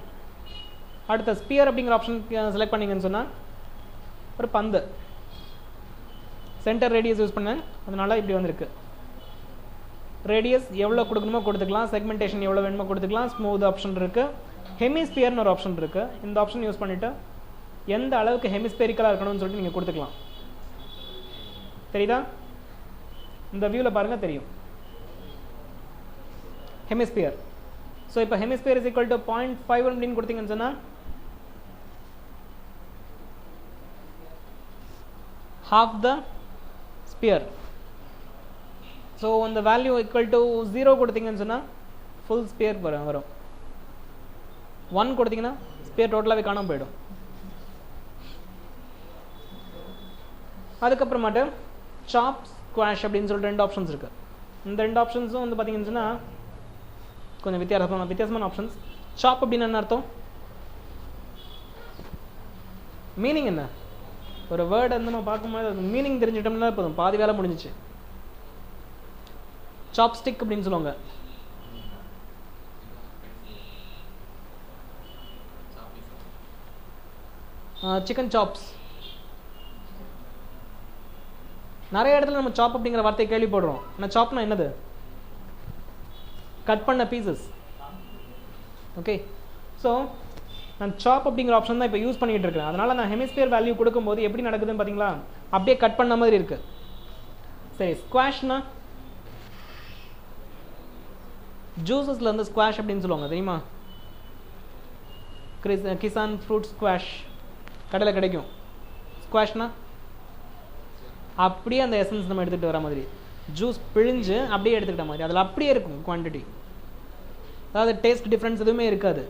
அடுத்த ஸ்பியர் அப்படிங்கிற ஆப்ஷன் செலக்ட் பண்ணிங்கன்னு சொன்னால் ஒரு பந்து. சென்டர் ரேடியஸ் யூஸ் பண்ணேன், அதனால இப்படி வந்திருக்கு. ரேடியஸ் எவ்வளோ கொடுக்கணுமோ கொடுத்துக்கலாம், செக்மெண்டேஷன் எவ்வளோ வேணுமோ கொடுத்துக்கலாம். ஸ்மூத் ஆப்ஷன் இருக்குது. ஹெமிஸ்பியர்னு ஒரு ஆப்ஷன் இருக்குது. இந்த ஆப்ஷன் யூஸ் பண்ணிவிட்டு எந்த அளவுக்கு ஹெமிஸ்பெரிக்கலாக இருக்கணும்னு சொல்லிட்டு நீங்கள் கொடுத்துக்கலாம். தெரியுதா? இந்த வியூவில் பாருங்கள் தெரியும் ஹெமிஸ்பியர். ஸோ இப்போ ஹெமிஸ்பியர் இஸ் ஈக்குவல் டு 0.5 அப்படின்னு கொடுத்தீங்கன்னு சொன்னால் half the sphere. ஸோ அந்த வேல்யூ ஈக்குவல் டு 0 கொடுத்தீங்கன்னு சொன்னால் ஃபுல் ஸ்பியர் வரும். 1 கொடுத்தீங்கன்னா ஸ்பியர் டோட்டலாகவே காணாமல் போயிடும். அதுக்கப்புறமாட்டு சாப், ஸ்குவாஷ் அப்படின்னு சொல்லிட்டு 2 ஆப்ஷன்ஸ் இருக்குது. இந்த 2 ஆப்ஷன்ஸும் வந்து பார்த்தீங்கன்னு சொன்னால் கொஞ்சம் வித்தியாசமான ஆப்ஷன்ஸ். சாப் அப்படின்னு என்ன அர்த்தம்? மீனிங் என்ன? ஒரு வேர்டு வந்து நம்ம பார்க்கும்போது அது மீனிங் தெரிஞ்சிட்டோம்னா போதும், பாதி வேலை முடிஞ்சிச்சு. சாப்ஸ்டிக் அப்படின்னு சொல்லுவாங்க. Chicken chops. நிறைய இடத்துல நம்ம சாப் அப்படிங்கிற வார்த்தையை கேள்விப்படுறோம். ஆனால் சாப்னா என்னது? கட் பண்ண பீசஸ். ஓகே, ஸோ நான் சாப் அப்படிங்கிற ஆப்ஷன் தான் இப்போ யூஸ் பண்ணிகிட்டு இருக்கேன். அதனால் நான் ஹெமிஸ்பியர் வேல்யூ கொடுக்கும்போது எப்படி நடக்குதுன்னு பார்த்தீங்களா? அப்படியே கட் பண்ண மாதிரி இருக்குது. சரி, ஸ்குவாஷ்னா ஜூஸஸில் வந்து ஸ்குவாஷ் அப்படின்னு சொல்லுவாங்க, தெரியுமா? கிசான் ஃப்ரூட் ஸ்குவாஷ் கடையில் கிடைக்கும். ஸ்குவாஷ்னா அப்படியே அந்த எசன்ஸ் நம்ம எடுத்துகிட்டு வர மாதிரி, ஜூஸ் பிழிஞ்சு அப்படியே எடுத்துக்கிட்ட மாதிரி, அதில் அப்படியே இருக்கும் குவான்டிட்டி. அதாவது டேஸ்ட் டிஃப்ரென்ஸ் எதுவுமே இருக்காது.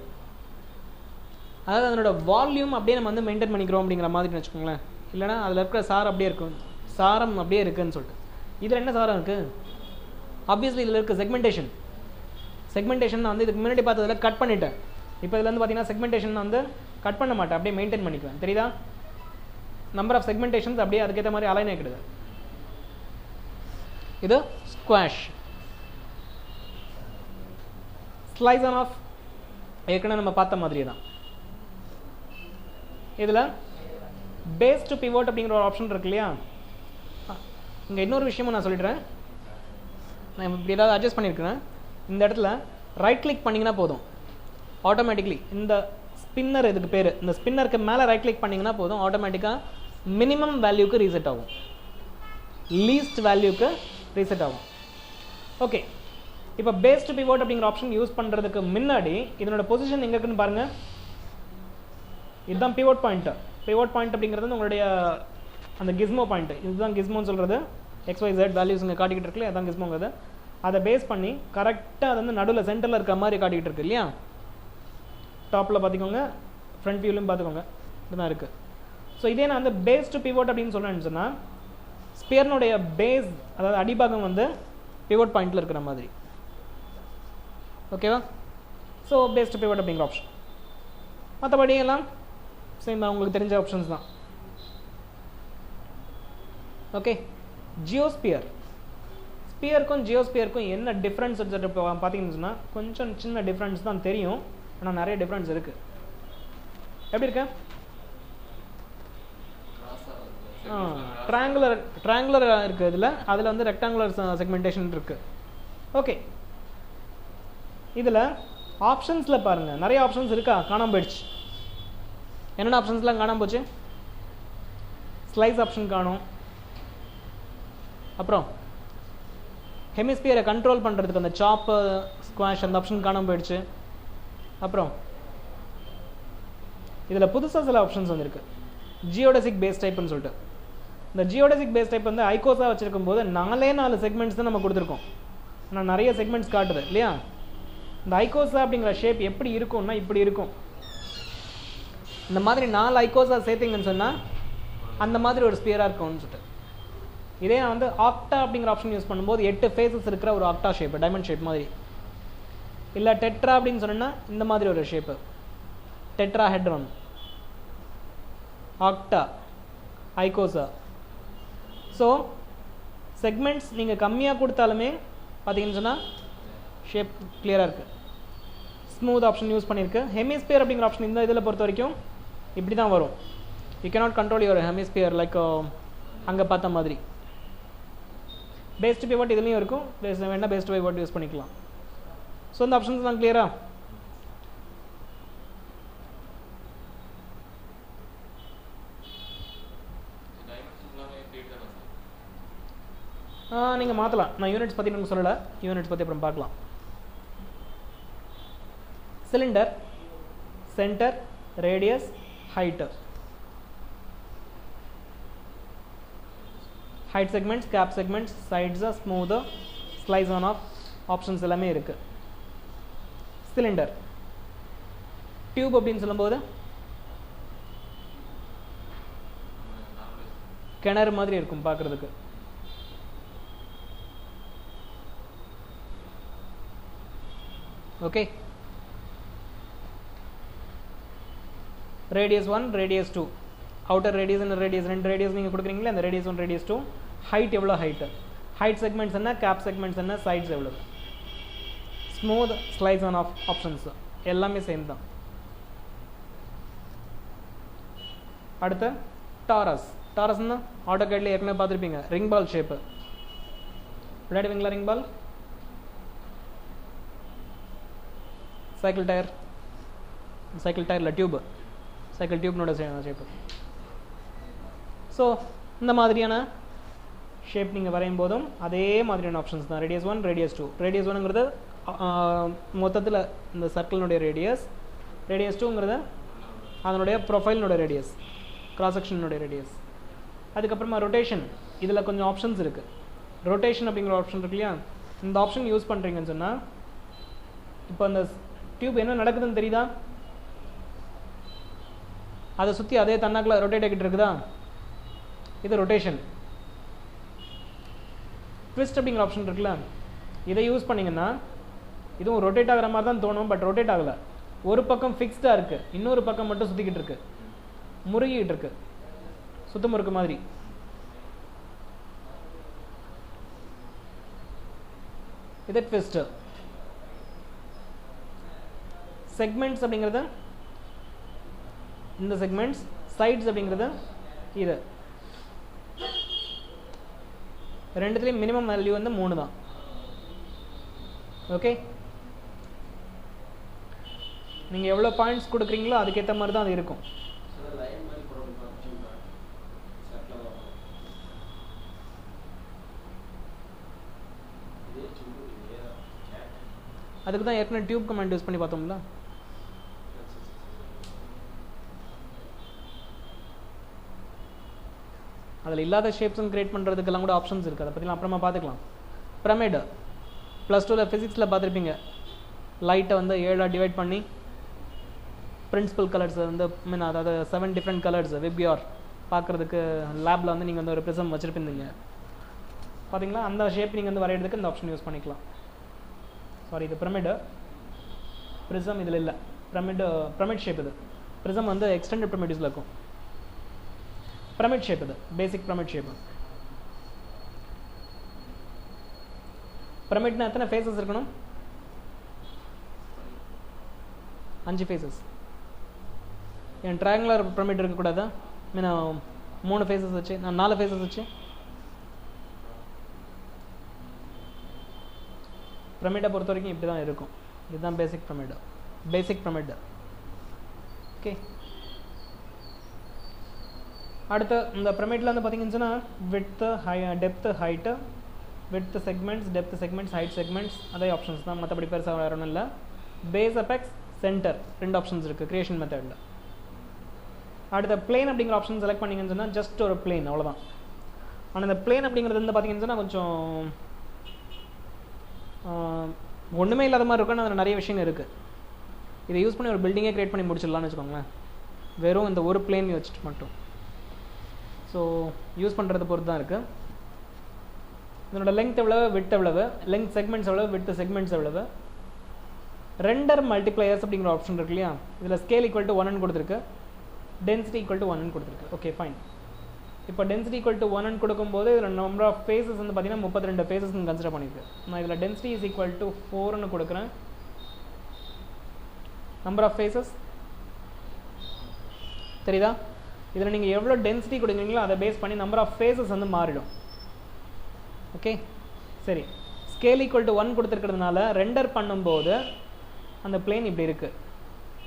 அதாவது அதனோட வால்யூம் அப்படியே நம்ம வந்து மெயின்டைன் பண்ணிக்கிறோம் அப்படிங்கிற மாதிரி வச்சுக்கோங்களேன். இல்லைனா அதில் இருக்கிற சாரம் அப்படியே இருக்கும், சாரம் அப்படியே இருக்குதுன்னு சொல்லிட்டு. இதில் என்ன சாரம் இருக்குது? ஆப்வியஸ்லி இதில் இருக்க செக்மெண்டேஷன் நான் வந்து இதுக்கு முன்னாடி பார்த்ததில் கட் பண்ணிட்டேன். இப்போ இதில் வந்து பார்த்தீங்கன்னா செக்மெண்டேஷன் வந்து கட் பண்ண மாட்டேன், அப்படியே மெயின்டைன் பண்ணிக்குவேன். தெரியுதா? நம்பர் ஆஃப் செக்மெண்டேஷன்ஸ் அப்படியே அதுக்கேற்ற மாதிரி அலைன் ஆகிடுது. இது ஸ்குவாஷ். ஸ்லைஸ் ஆன் ஆஃப் ஏற்கனவே நம்ம பார்த்த மாதிரியே தான். இதில் பேஸ் டு பிவோட் அப்படிங்கிற ஒரு ஆப்ஷன் இருக்கு இல்லையா? இங்கே இன்னொரு விஷயமும் நான் சொல்லிடுறேன். நான் இப்படி ஏதாவது அட்ஜஸ்ட் பண்ணியிருக்கிறேன். இந்த இடத்துல ரைட் கிளிக் பண்ணிங்கன்னா போதும், ஆட்டோமேட்டிக்லி இந்த ஸ்பின்னர், இதுக்கு பேர், இந்த ஸ்பின்னருக்கு மேலே ரைட் கிளிக் பண்ணிங்கன்னா போதும், ஆட்டோமேட்டிக்காக மினிமம் வேல்யூக்கு ரீசெட் ஆகும், லீஸ்ட் வேல்யூக்கு ரீசெட் ஆகும். ஓகே, இப்போ பேஸ் டு பிவோட் அப்படிங்கிற ஆப்ஷன் யூஸ் பண்ணுறதுக்கு முன்னாடி இதனோட பொசிஷன் எங்கே இருக்குன்னு பாருங்கள். இதுதான் பிவோட் பாயிண்ட். பிவோட் பாயிண்ட் அப்படிங்கிறது உங்களுடைய அந்த கிஸ்மோ பாயிண்ட். இதுதான் கிஸ்மோன்னு சொல்கிறது. XYZ வேல்யூஸ் இங்கே காட்டிக்கிட்டு இருக்குல்லையா, அதான் கிஸ்மோங்கிறது. அதை பேஸ் பண்ணி கரெக்டாக அது வந்து நடுவில் சென்டரில் இருக்கிற மாதிரி காட்டிக்கிட்டு இருக்கு இல்லையா. டாப்பில் பார்த்துக்கோங்க, ஃப்ரண்ட் வியூலையும் பார்த்துக்கோங்க, இதுதான் இருக்குது. ஸோ இதே நான் வந்து பேஸ் டு பிவோட் அப்படின்னு சொல்கிறேன்னு சொன்னால் ஸ்பியர்னுடைய பேஸ், அதாவது அடிபாகம் வந்து பிவோட் பாயிண்டில் இருக்கிற மாதிரி. ஓகேவா? ஸோ பேஸ் டு பிவோட் அப்படிங்கிற ஆப்ஷன். மற்றபடி எல்லாம் சேம் தான், உங்களுக்கு தெரிஞ்ச ஆப்ஷன்ஸ் தான். Okay, geosphere. ஸ்பியருக்கும் ஜியோஸ்பியருக்கும் என்ன டிஃப்ரென்ஸ் பார்த்தீங்கன்னு சொன்னால் கொஞ்சம் சின்ன டிஃப்ரென்ஸ் தான் தெரியும், ஆனால் நிறைய டிஃப்ரென்ஸ் இருக்குது. எப்படி இருக்கு? ட்ரையாங்குலர் இருக்குது இதில், அதில் வந்து ரெக்டாங்குலர் செக்மெண்டேஷன் இருக்குது. ஓகே, இதில் ஆப்ஷன்ஸில் பாருங்கள், நிறைய ஆப்ஷன்ஸ் இருக்கா, காணாமல் போயிடுச்சு. என்னென்ன ஆப்ஷன்ஸ்லாம் காணாமல் போச்சு? ஸ்லைஸ் ஆப்ஷன் காணும், அப்புறம் ஹெமிஸ்பியரை கண்ட்ரோல் பண்ணுறதுக்கு அந்த சாப் ஸ்குவாஷ் அந்த ஆப்ஷன் காணாமல் போயிடுச்சு. அப்புறம் இதில் புதுசாக சில ஆப்ஷன்ஸ் வந்துருக்கு, ஜியோடெசிக் பேஸ் டைப்னு சொல்லிட்டு. இந்த ஜியோடெசிக் பேஸ் டைப் வந்து ஐகோஸாக வச்சுருக்கும் போது 4 செக்மெண்ட்ஸ் தான் நம்ம கொடுத்துருக்கோம், ஆனால் நிறைய செக்மெண்ட்ஸ் காட்டுது இல்லையா. இந்த ஐகோஸா அப்படிங்கிற ஷேப் எப்படி இருக்கும்னா இப்படி இருக்கும். இந்த மாதிரி 4 ஐகோஸா சேர்த்திங்கன்னு சொன்னால் அந்த மாதிரி ஒரு ஸ்பியராக இருக்கும்னு சொல்லிட்டு. இதே நான் வந்து ஆக்டா அப்படிங்கிற ஆப்ஷன் யூஸ் பண்ணும்போது 8 ஃபேஸஸ் இருக்கிற ஒரு ஆக்டா ஷேப், டைமண்ட் ஷேப் மாதிரி. இல்லை டெட்ரா அப்படின்னு சொன்னால் இந்த மாதிரி ஒரு ஷேப்பு, டெட்ரா ஹெட்ரான், ஆக்டா, ஐகோசா. ஸோ செக்மெண்ட்ஸ் நீங்கள் கம்மியாக கொடுத்தாலுமே பார்த்தீங்கன்னு சொன்னால் ஷேப் கிளியராக இருக்குது. ஸ்மூத் ஆப்ஷன் யூஸ் பண்ணியிருக்கு. ஹெமிஸ்பியர் அப்படிங்கிற ஆப்ஷன் இந்த இதில் பொறுத்த வரைக்கும் இப்படி தான் வரும். You cannot control your hemisphere like அங்கே பார்த்த மாதிரி. பேஸ்ட் பிவோட் இதுலேயும் இருக்கும், வேணால் பேஸ்ட் பிவோட் யூஸ் பண்ணிக்கலாம். ஸோ இந்த ஆப்ஷன்ஸ் தான் கிளியரா? நீங்கள் மாற்றலாம். நான் யூனிட்ஸ் பற்றி நமக்கு சொல்லலை, யூனிட்ஸ் பற்றி அப்புறம் பார்க்கலாம். Cylinder, centre, radius, height, height segments, cap segments, sides, smooth, slice on off options எல்லாமே இருக்குது. சிலிண்டர் டியூப் அப்படின்னு சொல்லும்போது கிணறு மாதிரி இருக்கும் பார்க்குறதுக்கு. Okay, radius 1, radius 2, outer radius and radius 2 radius நீங்கள் கொடுக்குறீங்களே, அந்த ரேடியஸ் 1, ரேடியஸ் 2, ஹைட் எவ்வளோ ஹைட்டு, ஹைட் செக்மெண்ட்ஸ் என்ன, கேப் செக்மெண்ட்ஸ் என்ன, சைட்ஸ் எவ்வளோ, smooth, slice on off options எல்லாமே சேம் தான். அடுத்து டாரஸ். டாரஸ்னா ஆட்டோகேட்ல ஏற்கனவே பார்த்துருப்பீங்க, ரிங் பால் ஷேப்பு. விளையாடுவீங்களா ring ball? Cycle tyre, cycle டயரில் டியூப், சைக்கிள் டியூப்னோட ஷேப்பு. ஸோ இந்த மாதிரியான ஷேப் நீங்கள் வரையும் போதும் அதே மாதிரியான ஆப்ஷன்ஸ் தான். Radius 1, radius 2. ரேடியஸ் 1ங்கிறது மொத்தத்தில் இந்த சர்க்கிளினுடைய ரேடியஸ், ரேடியஸ் 2ங்கிறது அதனுடைய ப்ரொஃபைலினுடைய ரேடியஸ், கிராஸ் செக்ஷனுடைய ரேடியஸ். அதுக்கப்புறமா ரொட்டேஷன், இதில் கொஞ்சம் ஆப்ஷன்ஸ் இருக்குது. ரொட்டேஷன் அப்படிங்கிற ஆப்ஷன் இருக்கு இல்லையா, இந்த ஆப்ஷன் யூஸ் பண்ணுறீங்கன்னு சொன்னால் இப்போ அந்த டியூப் என்ன நடக்குதுன்னு தெரியுதா, அதை சுற்றி அதே தன்னாக்கில் ரொட்டேட் ஆகிட்டு இருக்குதா, இது ரொட்டேஷன். ட்விஸ்ட் அப்படிங்கிற ஆப்ஷன் இருக்குல்ல, இதை யூஸ் பண்ணிங்கன்னா இதுவும் ரொட்டேட் ஆகிற மாதிரி தான் தோணும், பட் ரொட்டேட் ஆகலை. ஒரு பக்கம் ஃபிக்ஸ்டாக இருக்குது, இன்னொரு பக்கம் மட்டும் சுற்றிக்கிட்டு இருக்கு, முறுகிக்கிட்டு இருக்கு, சுத்த முறுக்கு மாதிரி. இது ட்விஸ்ட். செக்மெண்ட்ஸ் அப்படிங்கிறது இந்த செக்மெண்ட்ஸ், சைட்ஸ் அப்படிங்கிறது இது. ரெண்டுத்துலேயும் மினிமம் வேல்யூ வந்து 3 தான். ஓகே, நீங்கள் எவ்வளோ பாயிண்ட்ஸ் கொடுக்குறீங்களோ அதுக்கேற்ற மாதிரி தான் அது இருக்கும். அதுக்கு தான் ஏற்கனவே டியூப் கமாண்ட் யூஸ் பண்ணி பார்த்தோம்ல. அதில் இல்லாத ஷேப்ஸும் கிரியேட் பண்ணுறதுக்கெல்லாம் கூட ஆப்ஷன்ஸ் இருக்குது. அதை பற்றிலாம் அப்புறமா பார்த்துக்கலாம். பிரமிடு +2 ஃபிசிக்ஸில் பார்த்துருப்பீங்க. லைட்டை வந்து 7 டிவைட் பண்ணி பிரின்சிபல் கலர்ஸ் வந்து அதாவது 7 டிஃப்ரெண்ட் கலர்ஸ் விப்யார் பார்க்குறதுக்கு லேபில் வந்து நீங்கள் வந்து ஒரு ப்ரிசம் வச்சுருப்பீங்க பார்த்தீங்களா. அந்த ஷேப் நீங்கள் வந்து வரைகிறதுக்கு இந்த ஆப்ஷன் யூஸ் பண்ணிக்கலாம். சாரி, இது பிரமிடு, ப்ரிசம் இதில் இல்லை. பிரமிட் ஷேப் இது. ப்ரிசம் வந்து எக்ஸ்டெண்டட் பிரமிட்ஸில் இருக்கும். பிரமிட் ஷேப் இது, பேசிக் பிரமிட் ஷேப். பிரமிட்னா எத்தனை ஃபேஸஸ் இருக்கணும்? 5 ஃபேஸஸ். என் ட்ரையாங்குலர் பிரமிட் இருக்கக்கூடாதா? மீன் 3 ஃபேஸஸ் வச்சு, நான் 4 ஃபேஸஸ் வச்சு பிரமிடை பொறுத்த வரைக்கும் இப்படி தான் இருக்கும். இதுதான் பேசிக் பிரமிட். ஓகே, அடுத்து இந்த பிரமிடில் வந்து பார்த்தீங்கன்னு சொன்னால் width, depth, height, width segments, depth segments, height segments, அதே ஆப்ஷன்ஸ் தான். மற்றபடி பெருசாக வரணும் இல்லை. பேஸ், அபெக்ஸ், சென்டர் 2 ஆப்ஷன்ஸ் இருக்குது கிரியேஷன் மெத்தடில். அடுத்த பிளேன் அப்படிங்கிற ஆப்ஷன் செலக்ட் பண்ணிங்கன்னு சொன்னால் ஜஸ்ட் ஒரு பிளேன், அவ்வளோதான். ஆனால் இந்த பிளேன் அப்படிங்கிறது வந்து பார்த்தீங்கன்னு சொன்னால் கொஞ்சம் ஒன்றுமே இல்லாத மாதிரி இருக்கும். அதில் நிறைய விஷயங்கள் இருக்குது. இதை யூஸ் பண்ணி ஒரு பில்டிங்கே கிரியேட் பண்ணி முடிச்சிடலான்னு வச்சுக்கோங்களேன், வெறும் இந்த ஒரு பிளேன் வச்சுட்டு மட்டும். ஸோ யூஸ் பண்ணுறது பொறுத்து தான் இருக்குது. இதனோட லெங்த் எவ்வளவு, விட்த் எவ்வளவு, லெங்த் செக்மெண்ட்ஸ் எவ்வளவு, விட்த் செக்மெண்ட்ஸ் எவ்வளவு. ரெண்டர் மல்டிப்ளையர்ஸ் அப்படிங்கிற ஆப்ஷன் இருக்கு இல்லையா, இதில் ஸ்கேல் ஈக்குவல் டு 1 கொடுத்துருக்கு, டென்சிட்டி ஈக்குவல் டு 1 கொடுத்துருக்கு. Okay fine. இப்போ டென்சிட்டி ஈக்குவல் டு 1 கொடுக்கும்போது இதில் நம்பர் ஆஃப் ஃபேஸஸ் வந்து பார்த்தீங்கன்னா 32 ஃபேஸஸ் கன்சிடர் பண்ணியிருக்கு. நான் இதில் டென்சிட்டி இஸ் ஈக்குவல் டு 4 கொடுக்குறேன். நம்பர் ஆஃப் ஃபேஸஸ் தெரியுதா? இதில் நீங்கள் எவ்வளோ டென்சிட்டி கொடுக்குறீங்களோ அதை பேஸ் பண்ணி நம்பர் ஆஃப் ஃபேஸஸ் வந்து மாறிடும். ஓகே சரி. ஸ்கேல் ஈக்குவல் டு 1 கொடுத்துருக்கிறதுனால ரெண்டர் பண்ணும்போது அந்த பிளேன் இப்படி இருக்குது.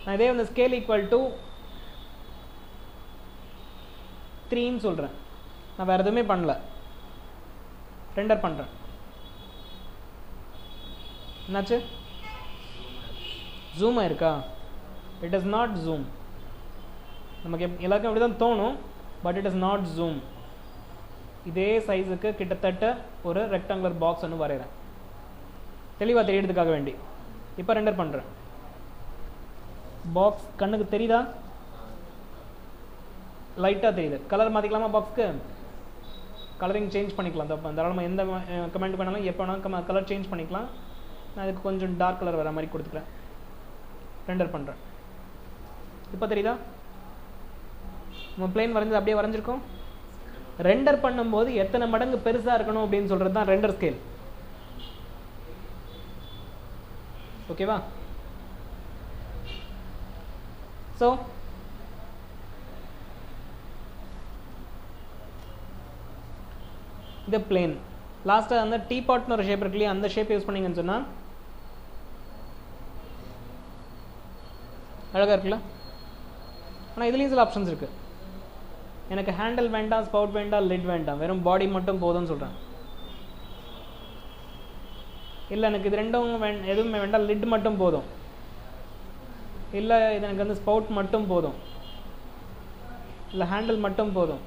நான் இதே வந்து ஸ்கேல் ஈக்குவல் டு 3ன்னு சொல்கிறேன். நான் வேறு எதுவுமே பண்ணல, ரெண்டர் பண்ணுறேன். என்னாச்சு? ஜூம் ஆயிருக்கா? It is not zoom. நமக்கு எல்லாருக்கும் அப்படி தான் தோணும், but it is not zoom. இதே சைஸுக்கு கிட்டத்தட்ட ஒரு ரெக்டாங்குலர் பாக்ஸ் ஒன்று வரைகிறேன், தெளிவாக தெரியறதுக்காக வேண்டி. இப்போ ரெண்டர் பண்ணுறேன். பாக்ஸ் கண்ணுக்கு தெரியுதா? லைட்டாக தெரியுது. கலர் மாற்றிக்கலாமா? பாக்ஸ்க்கு கலரிங் சேஞ்ச் பண்ணிக்கலாம். தாராளமாக எந்த கமெண்ட் பண்ணாலும் எப்போ வேணாலும் கலர் சேஞ்ச் பண்ணிக்கலாம். நான் அதுக்கு கொஞ்சம் டார்க் கலர் வர மாதிரி கொடுத்துக்கிறேன். ரெண்டர் பண்ணுறேன். இப்போ தெரியுதா? நம்ம பிளேன் வரைஞ்சது அப்படியே வரைஞ்சிருக்கோம். ரெண்டர் பண்ணும்போது எத்தனை மடங்கு பெருசாக இருக்கணும் அப்படின்னு சொல்கிறது தான் ரெண்டர் ஸ்கேல். ஓகேவா? ஸோ இது பிளேன். லாஸ்ட்டாக அந்த டீ பாட்னு ஒரு ஷேப் இருக்கு இல்லையா, அந்த ஷேப் யூஸ் பண்ணிங்கன்னு சொன்னால் அழகாக இருக்குல்ல. ஆனால் இதுலேயும் சில ஆப்ஷன்ஸ் இருக்குது. எனக்கு ஹேண்டில் வேண்டாம், ஸ்பவுட் வேண்டாம், லிட் வேண்டாம், வெறும் பாடி மட்டும் போதும்னு சொல்கிறேன். இல்லை எனக்கு இது ரெண்டும் எதுவுமே வேண்டாம், லிட் மட்டும் போதும். இல்லை இது எனக்கு வந்து ஸ்பவுட் மட்டும் போதும், இல்லை ஹேண்டில் மட்டும் போதும்.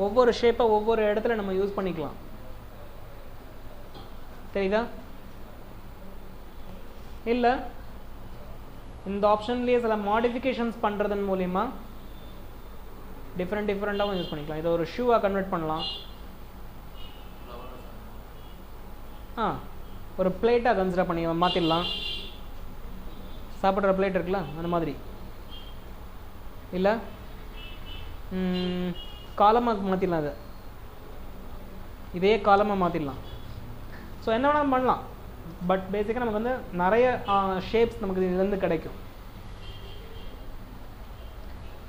ஒவ்வொரு ஷேப்பை ஒவ்வொரு இடத்துல நம்ம யூஸ் பண்ணிக்கலாம். தெரியுதா? இல்லை இந்த ஆப்ஷன்லேயே சில மாடிஃபிகேஷன்ஸ் பண்ணுறதன் மூலிமா டிஃப்ரெண்ட்டாகவும் யூஸ் பண்ணிக்கலாம். இதை ஒரு ஷூவாக கன்வெர்ட் பண்ணலாம். ஒரு பிளேட்டாக கன்சிடர் பண்ணி மாற்றிடலாம். சாப்பிட்ற பிளேட் இருக்குல்ல அந்த மாதிரி. இல்லை காலமாக மாற்றிடலாம். அதை இதே காலமாக மாற்றிடலாம். ஸோ என்ன வேணாலும் பண்ணலாம். பட் பேசிக்காக நமக்கு வந்து நிறைய ஷேப்ஸ் நமக்கு இதுலேருந்து கிடைக்கும்.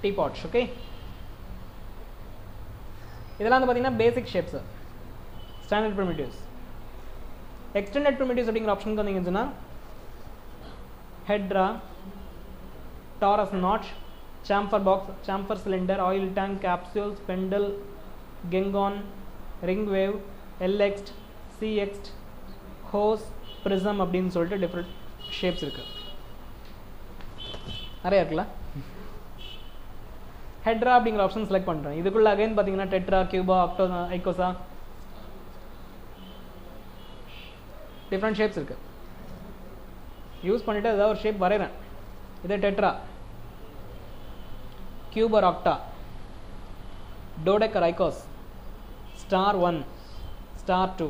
Tea pots. ஓகே, இதெல்லாம் வந்து பார்த்தீங்கன்னா basic shapes, standard primitives. Extended primitives அப்படிங்கிற ஆப்ஷனுக்கு வந்தீங்கன்னு சொன்னால் hedra, torus knot, chamfer box, chamfer cylinder, oil tank, capsule, spindle, gengon, ring wave, LX, CX, hose, prism அப்படின்னு சொல்லிட்டு டிஃப்ரெண்ட் ஷேப்ஸ் இருக்குது, நிறையா இருக்குல்ல. ஹெட்ரா அப்படிங்கிற ஆப்ஷன் செலக்ட் பண்ணுறேன். இதுக்குள்ள அகைன் பார்த்தீங்கன்னா டெட்ரா, கியூபா, ஆக்டோ, ஐகோசா, டிஃப்ரெண்ட் ஷேப்ஸ் இருக்குது. யூஸ் பண்ணிவிட்டு ஏதாவது ஒரு ஷேப் வரைகிறேன். இதே டெட்ரா, கியூபர் ஆக்டா, டோடெக்கர் ஐகோஸ், ஸ்டார் 1, ஸ்டார் 2,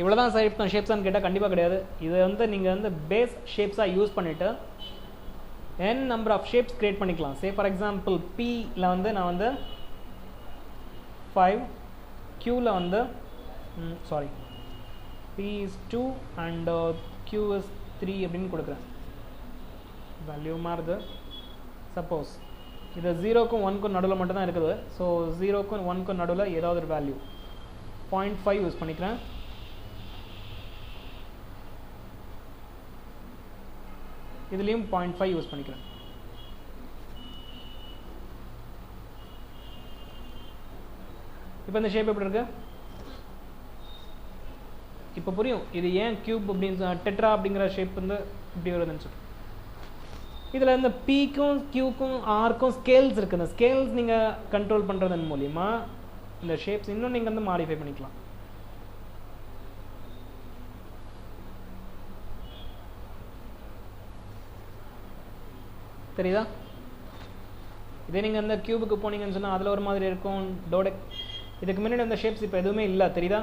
இவ்வளோ தான் ஷேப்ஸான்னு கேட்டால் கண்டிப்பாக கிடையாது. இது வந்து நீங்கள் வந்து பேஸ் ஷேப்ஸாக யூஸ் பண்ணிவிட்டு n number of shapes create பண்ணிக்கலாம். சே ஃபார் எக்ஸாம்பிள் Pயில் வந்து நான் வந்து 5, Qவில் வந்து sorry P is 2 and Q is 3 அப்படின்னு கொடுக்குறேன். வேல்யூ மாறுது. சப்போஸ் இது 0க்கும் 1க்கும் நடுவில் மட்டும் தான் இருக்குது. ஸோ 0க்கும் 1க்கும் நடுவில் ஏதாவது ஒரு வேல்யூ 0.5 யூஸ் பண்ணிக்கிறேன். இதுலேயும் 0.5 யூஸ் பண்ணிக்கிறேன். இப்போ இந்த ஷேப் எப்படி இருக்கு? இப்போ புரியும் இது ஏன் கியூப் அப்படின்னு டெட்ரா அப்படிங்கிற ஷேப் வந்து இப்படி வருதுன்னு சொல்லி. இதில் இந்த Pக்கும் Qக்கும் Rக்கும் ஸ்கேல்ஸ் இருக்குது. இந்த ஸ்கேல்ஸ் நீங்கள் கண்ட்ரோல் பண்ணுறதன் மூலிமா இந்த ஷேப்ஸ் இன்னும் நீங்கள் வந்து மாடிஃபை பண்ணிக்கலாம். தெரியுதா? இதே நீங்கள் அந்த கியூபுக்கு போனீங்கன்னு சொன்னால் அதில் ஒரு மாதிரி இருக்கும். டோடெக் இதுக்கு முன்னாடி அந்த ஷேப்ஸ் இப்போ எதுவுமே இல்லை. தெரியுதா?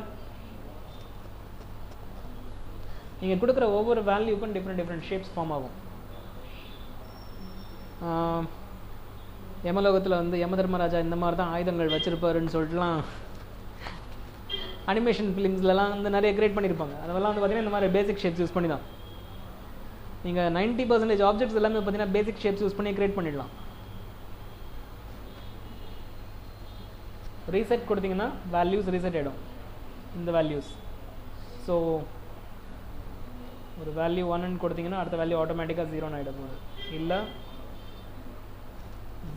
நீங்கள் கொடுக்குற ஒவ்வொரு வேல்யூக்கும் டிஃப்ரெண்ட் ஷேப்ஸ் ஃபார்ம் ஆகும். யமலோகத்தில் வந்து யம தர்மராஜா இந்த மாதிரி தான் ஆயுதங்கள் வச்சுருப்பாருன்னு சொல்லிட்டுலாம் அனிமேஷன் ஃபிலிம்ஸ்லலாம் வந்து நிறைய கிரியேட் பண்ணியிருப்பாங்க. அதெல்லாம் வந்து பார்த்திங்கன்னா இந்த மாதிரி பேசிக் ஷேப்ஸ் யூஸ் பண்ணி தான். நீங்கள் 90% ஆப்ஜெக்ட்ஸ் எல்லாமே பார்த்தீங்கன்னா பேசிக் ஷேப்ஸ் யூஸ் பண்ணி கிரியேட் பண்ணிடலாம். ரீசெட் கொடுத்தீங்கன்னா வேல்யூஸ் ரீசெட் ஆகிடும். இந்த வேல்யூஸ் ஸோ ஒரு வேல்யூ 1ன்னு கொடுத்தீங்கன்னா அடுத்த வேல்யூ ஆட்டோமேட்டிக்காக 0 ஆகிடும். போது இல்லை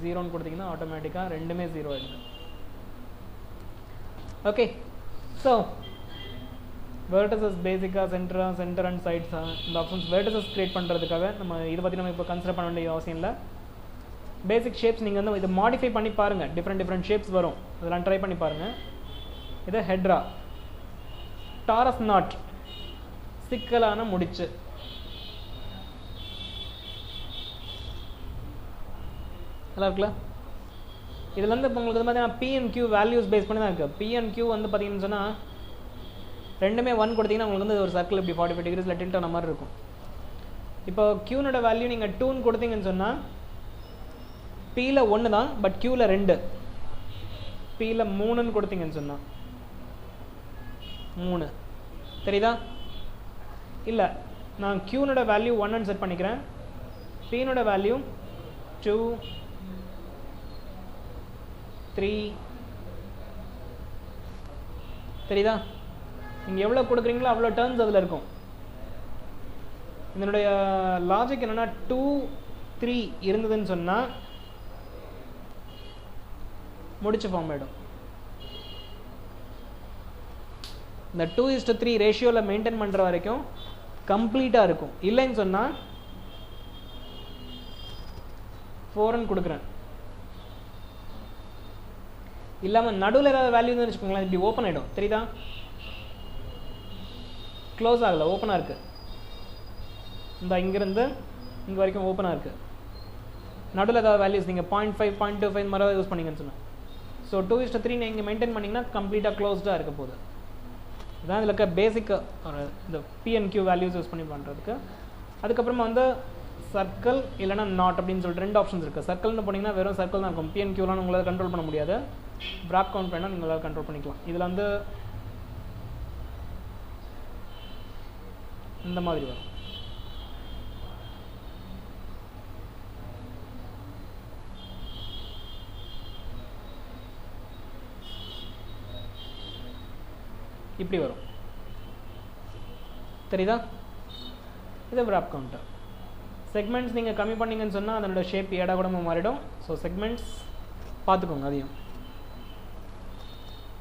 0ன்னு கொடுத்தீங்கன்னா ஆட்டோமேட்டிக்காக ரெண்டுமே 0 ஆகிடும். ஓகே, ஸோ வெர்டிசஸ் பேசிக்காக சென்டர் அண்ட் சைட்ஸ் இந்த ஆப்ஷன்ஸ் வெர்டிசஸ் கிரியேட் பண்ணுறதுக்காக நம்ம இதை பற்றி நம்ம இப்போ கன்சிடர் பண்ண வேண்டிய அவசியம் இல்லை. பேசிக் ஷேப்ஸ் நீங்கள் வந்து இதை மாடிஃபை பண்ணி பாருங்கள். டிஃப்ரெண்ட் ஷேப்ஸ் வரும், அதெல்லாம் ட்ரை பண்ணி பாருங்கள். இது ஹெட்ரா, டாரஸ் நாட், சிக்கலான முடிச்சு. நல்லா இருக்குல்ல? இதில் வந்து இப்போ உங்களுக்கு வந்து பார்த்தீங்கன்னா P and Q values base பண்ணி தான் இருக்குது. P and Q வந்து பார்த்தீங்கன்னு சொன்னால் ரெண்டுமே 1 கொடுத்தீங்கன்னா உங்களுக்கு வந்து ஒரு சர்க்கிள் இப்படி 45 டிகிரிஸில் டில்ட் ஆன மாதிரி இருக்கும். இப்போ Qனோட வேல்யூ நீங்கள் 2ன்னு கொடுத்தீங்கன்னு சொன்னால் Pயில் 1 தான், பட் Qவில் 2, Pயில் 3ன்னு கொடுத்தீங்கன்னு சொன்னால் 3. தெரியுதா? இல்லை, நான் Qனோட வேல்யூ 1ன்னு செட் பண்ணிக்கிறேன். Pனோட வேல்யூ 2, 3. தெரியுதா? நீங்கள் எவ்வளோ கொடுக்குறீங்களோ அவ்வளோ டர்ன்ஸ் அதில் இருக்கும். இதனுடைய லாஜிக் என்னென்னா 2, 3 இருந்ததுன்னு சொன்னால் முடிச்சு ஃபார்ம் ஆகிடும். இந்த 2:3 ரேஷியோவில் மெயின்டைன் பண்ணுற வரைக்கும் கம்ப்ளீட்டாக இருக்கும். இல்லைன்னு சொன்னால் 4ன்னு கொடுக்குறேன். இல்லாமல் நடுவில் ஏதாவது வேல்யூ வந்து வச்சுக்கோங்களேன், இப்படி ஓப்பன் ஆகிடும். தெரியுதா? க்ளோஸ் ஆகலை, ஓப்பனாக இருக்குது. இந்த இங்கேருந்து இங்கே வரைக்கும் ஓப்பனாக இருக்குது. நடுவில் ஏதாவது வேல்யூஸ் நீங்கள் 0.5, 0.25 மாதிரி யூஸ் பண்ணிங்கன்னு சொன்னேன். ஸோ 2:3 நீங்கள் மெயின்டைன் பண்ணிங்கன்னா கம்ப்ளீட்டாக க்ளோஸ்டாக இருக்க போகுது. இதுதான் இதில் இருக்க பேசிக் இந்த P and Q values use பண்ணி பண்ணுறதுக்கு. அதுக்கப்புறமா வந்து சர்க்கிள் இல்லைனா நாட் அப்படின்னு சொல்லிட்டு 2 ஆப்ஷன்ஸ் இருக்குது. சர்க்கிள்னு போனீங்கன்னா வெறும் சர்க்கிள் தான் இருக்கும். P and Qலாம் உங்களால் கண்ட்ரோல் பண்ண முடியாது. ப்ராக் கவுண்ட் வேணால் நீங்களால் கண்ட்ரோல் பண்ணிக்கலாம். இதில் வந்து இந்த மாதிரி வரும். இப்படி வரும். தெரியுதா? இது wrap counter. செக்மெண்ட்ஸ் நீங்கள் கம்மி பண்ணிங்கன்னு சொன்னால் அதனோட ஷேப் ஏடா கூட மாறிடும். ஸோ செக்மெண்ட்ஸ் பார்த்துக்கோங்க. அதையும்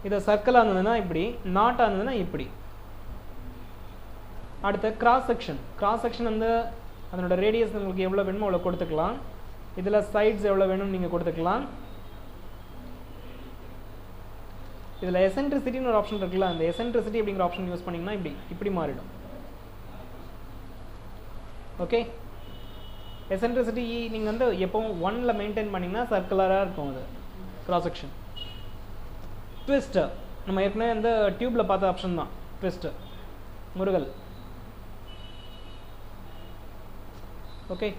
இது சர்க்கிளாக இருந்ததுன்னா இப்படி, நாட்டாக இருந்ததுன்னா இப்படி. அடுத்து கிராஸ் செக்ஷன் வந்து அதனோட ரேடியஸ் உங்களுக்கு எவ்வளோ வேணுமோ அவ்வளோ கொடுத்துக்கலாம். இதில் சைட்ஸ் எவ்வளோ வேணும்னு நீங்கள் கொடுத்துக்கலாம். இதில் எசென்ட்ரிசிட்டின்னு ஒரு ஆப்ஷன் இருக்குல்ல, அந்த எசென்ட்ரிசிட்டி அப்படிங்கிற ஆப்ஷன் யூஸ் பண்ணிங்கன்னா இப்படி மாறிடும். ஓகே, எசென்ட்ரிசிட்டி நீங்கள் வந்து எப்போவும் 1ல் மெயின்டைன் பண்ணிங்கன்னா சர்க்குலராக இருக்கும் அது கிராஸ் செக்ஷன். ட்விஸ்ட்டு நம்ம ஏற்கனவே இந்த டியூப்பில் பார்த்த ஆப்ஷன் தான். ட்விஸ்ட்டு முருகல். ஓகே,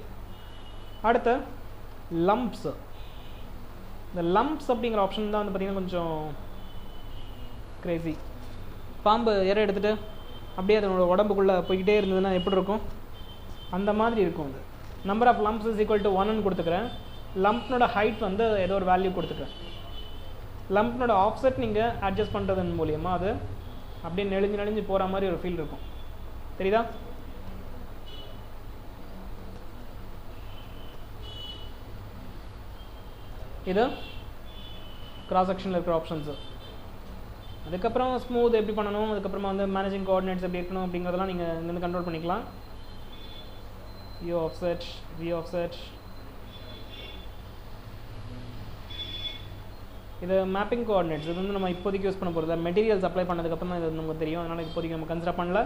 அடுத்து லம்ப்ஸ். இந்த லம்ப்ஸ் அப்படிங்கிற ஆப்ஷன் தான் வந்து பார்த்திங்கன்னா கொஞ்சம் கிரேசி. பாம்பு இறை எடுத்துகிட்டு அப்படியே அதனோட உடம்புக்குள்ளே போய்கிட்டே இருந்ததுன்னா எப்படி இருக்கும், அந்த மாதிரி இருக்கும். அது number of lumps is equal to 1ன்னு கொடுத்துக்கிறேன். லம்ப்னோட ஹைட் வந்து ஏதோ ஒரு வேல்யூ கொடுத்துக்கிறேன். லம்ப்னோட ஆஃப்செட் நீங்கள் அட்ஜஸ்ட் பண்ணுறதன் மூலியமாக அது அப்படியே நெளிஞ்சு போகிற மாதிரி ஒரு ஃபீல் இருக்கும். தெரியுதா? இது கிராஸ் செக்ஷனில் இருக்கிற ஆப்ஷன்ஸு. அதுக்கப்புறம் ஸ்மூத் எப்படி பண்ணணும், அதுக்கப்புறமா வந்து மேனேஜிங் கோஆர்டினேட்ஸ் எப்படி இருக்கணும் அப்படிங்கிறதெல்லாம் நீங்கள் இங்கேருந்து கண்ட்ரோல் பண்ணிக்கலாம். U offset, V offset. இது மேப்பிங் கோஆர்டினேட்ஸ். இது வந்து நம்ம இப்போதைக்கு யூஸ் பண்ண போகிறது மெட்டீரியல்ஸ் அப்ளை பண்ணதுக்கப்புறம் இது நமக்கு தெரியும். அதனால் இப்போதைக்கு நம்ம கன்சிடர் பண்ணல.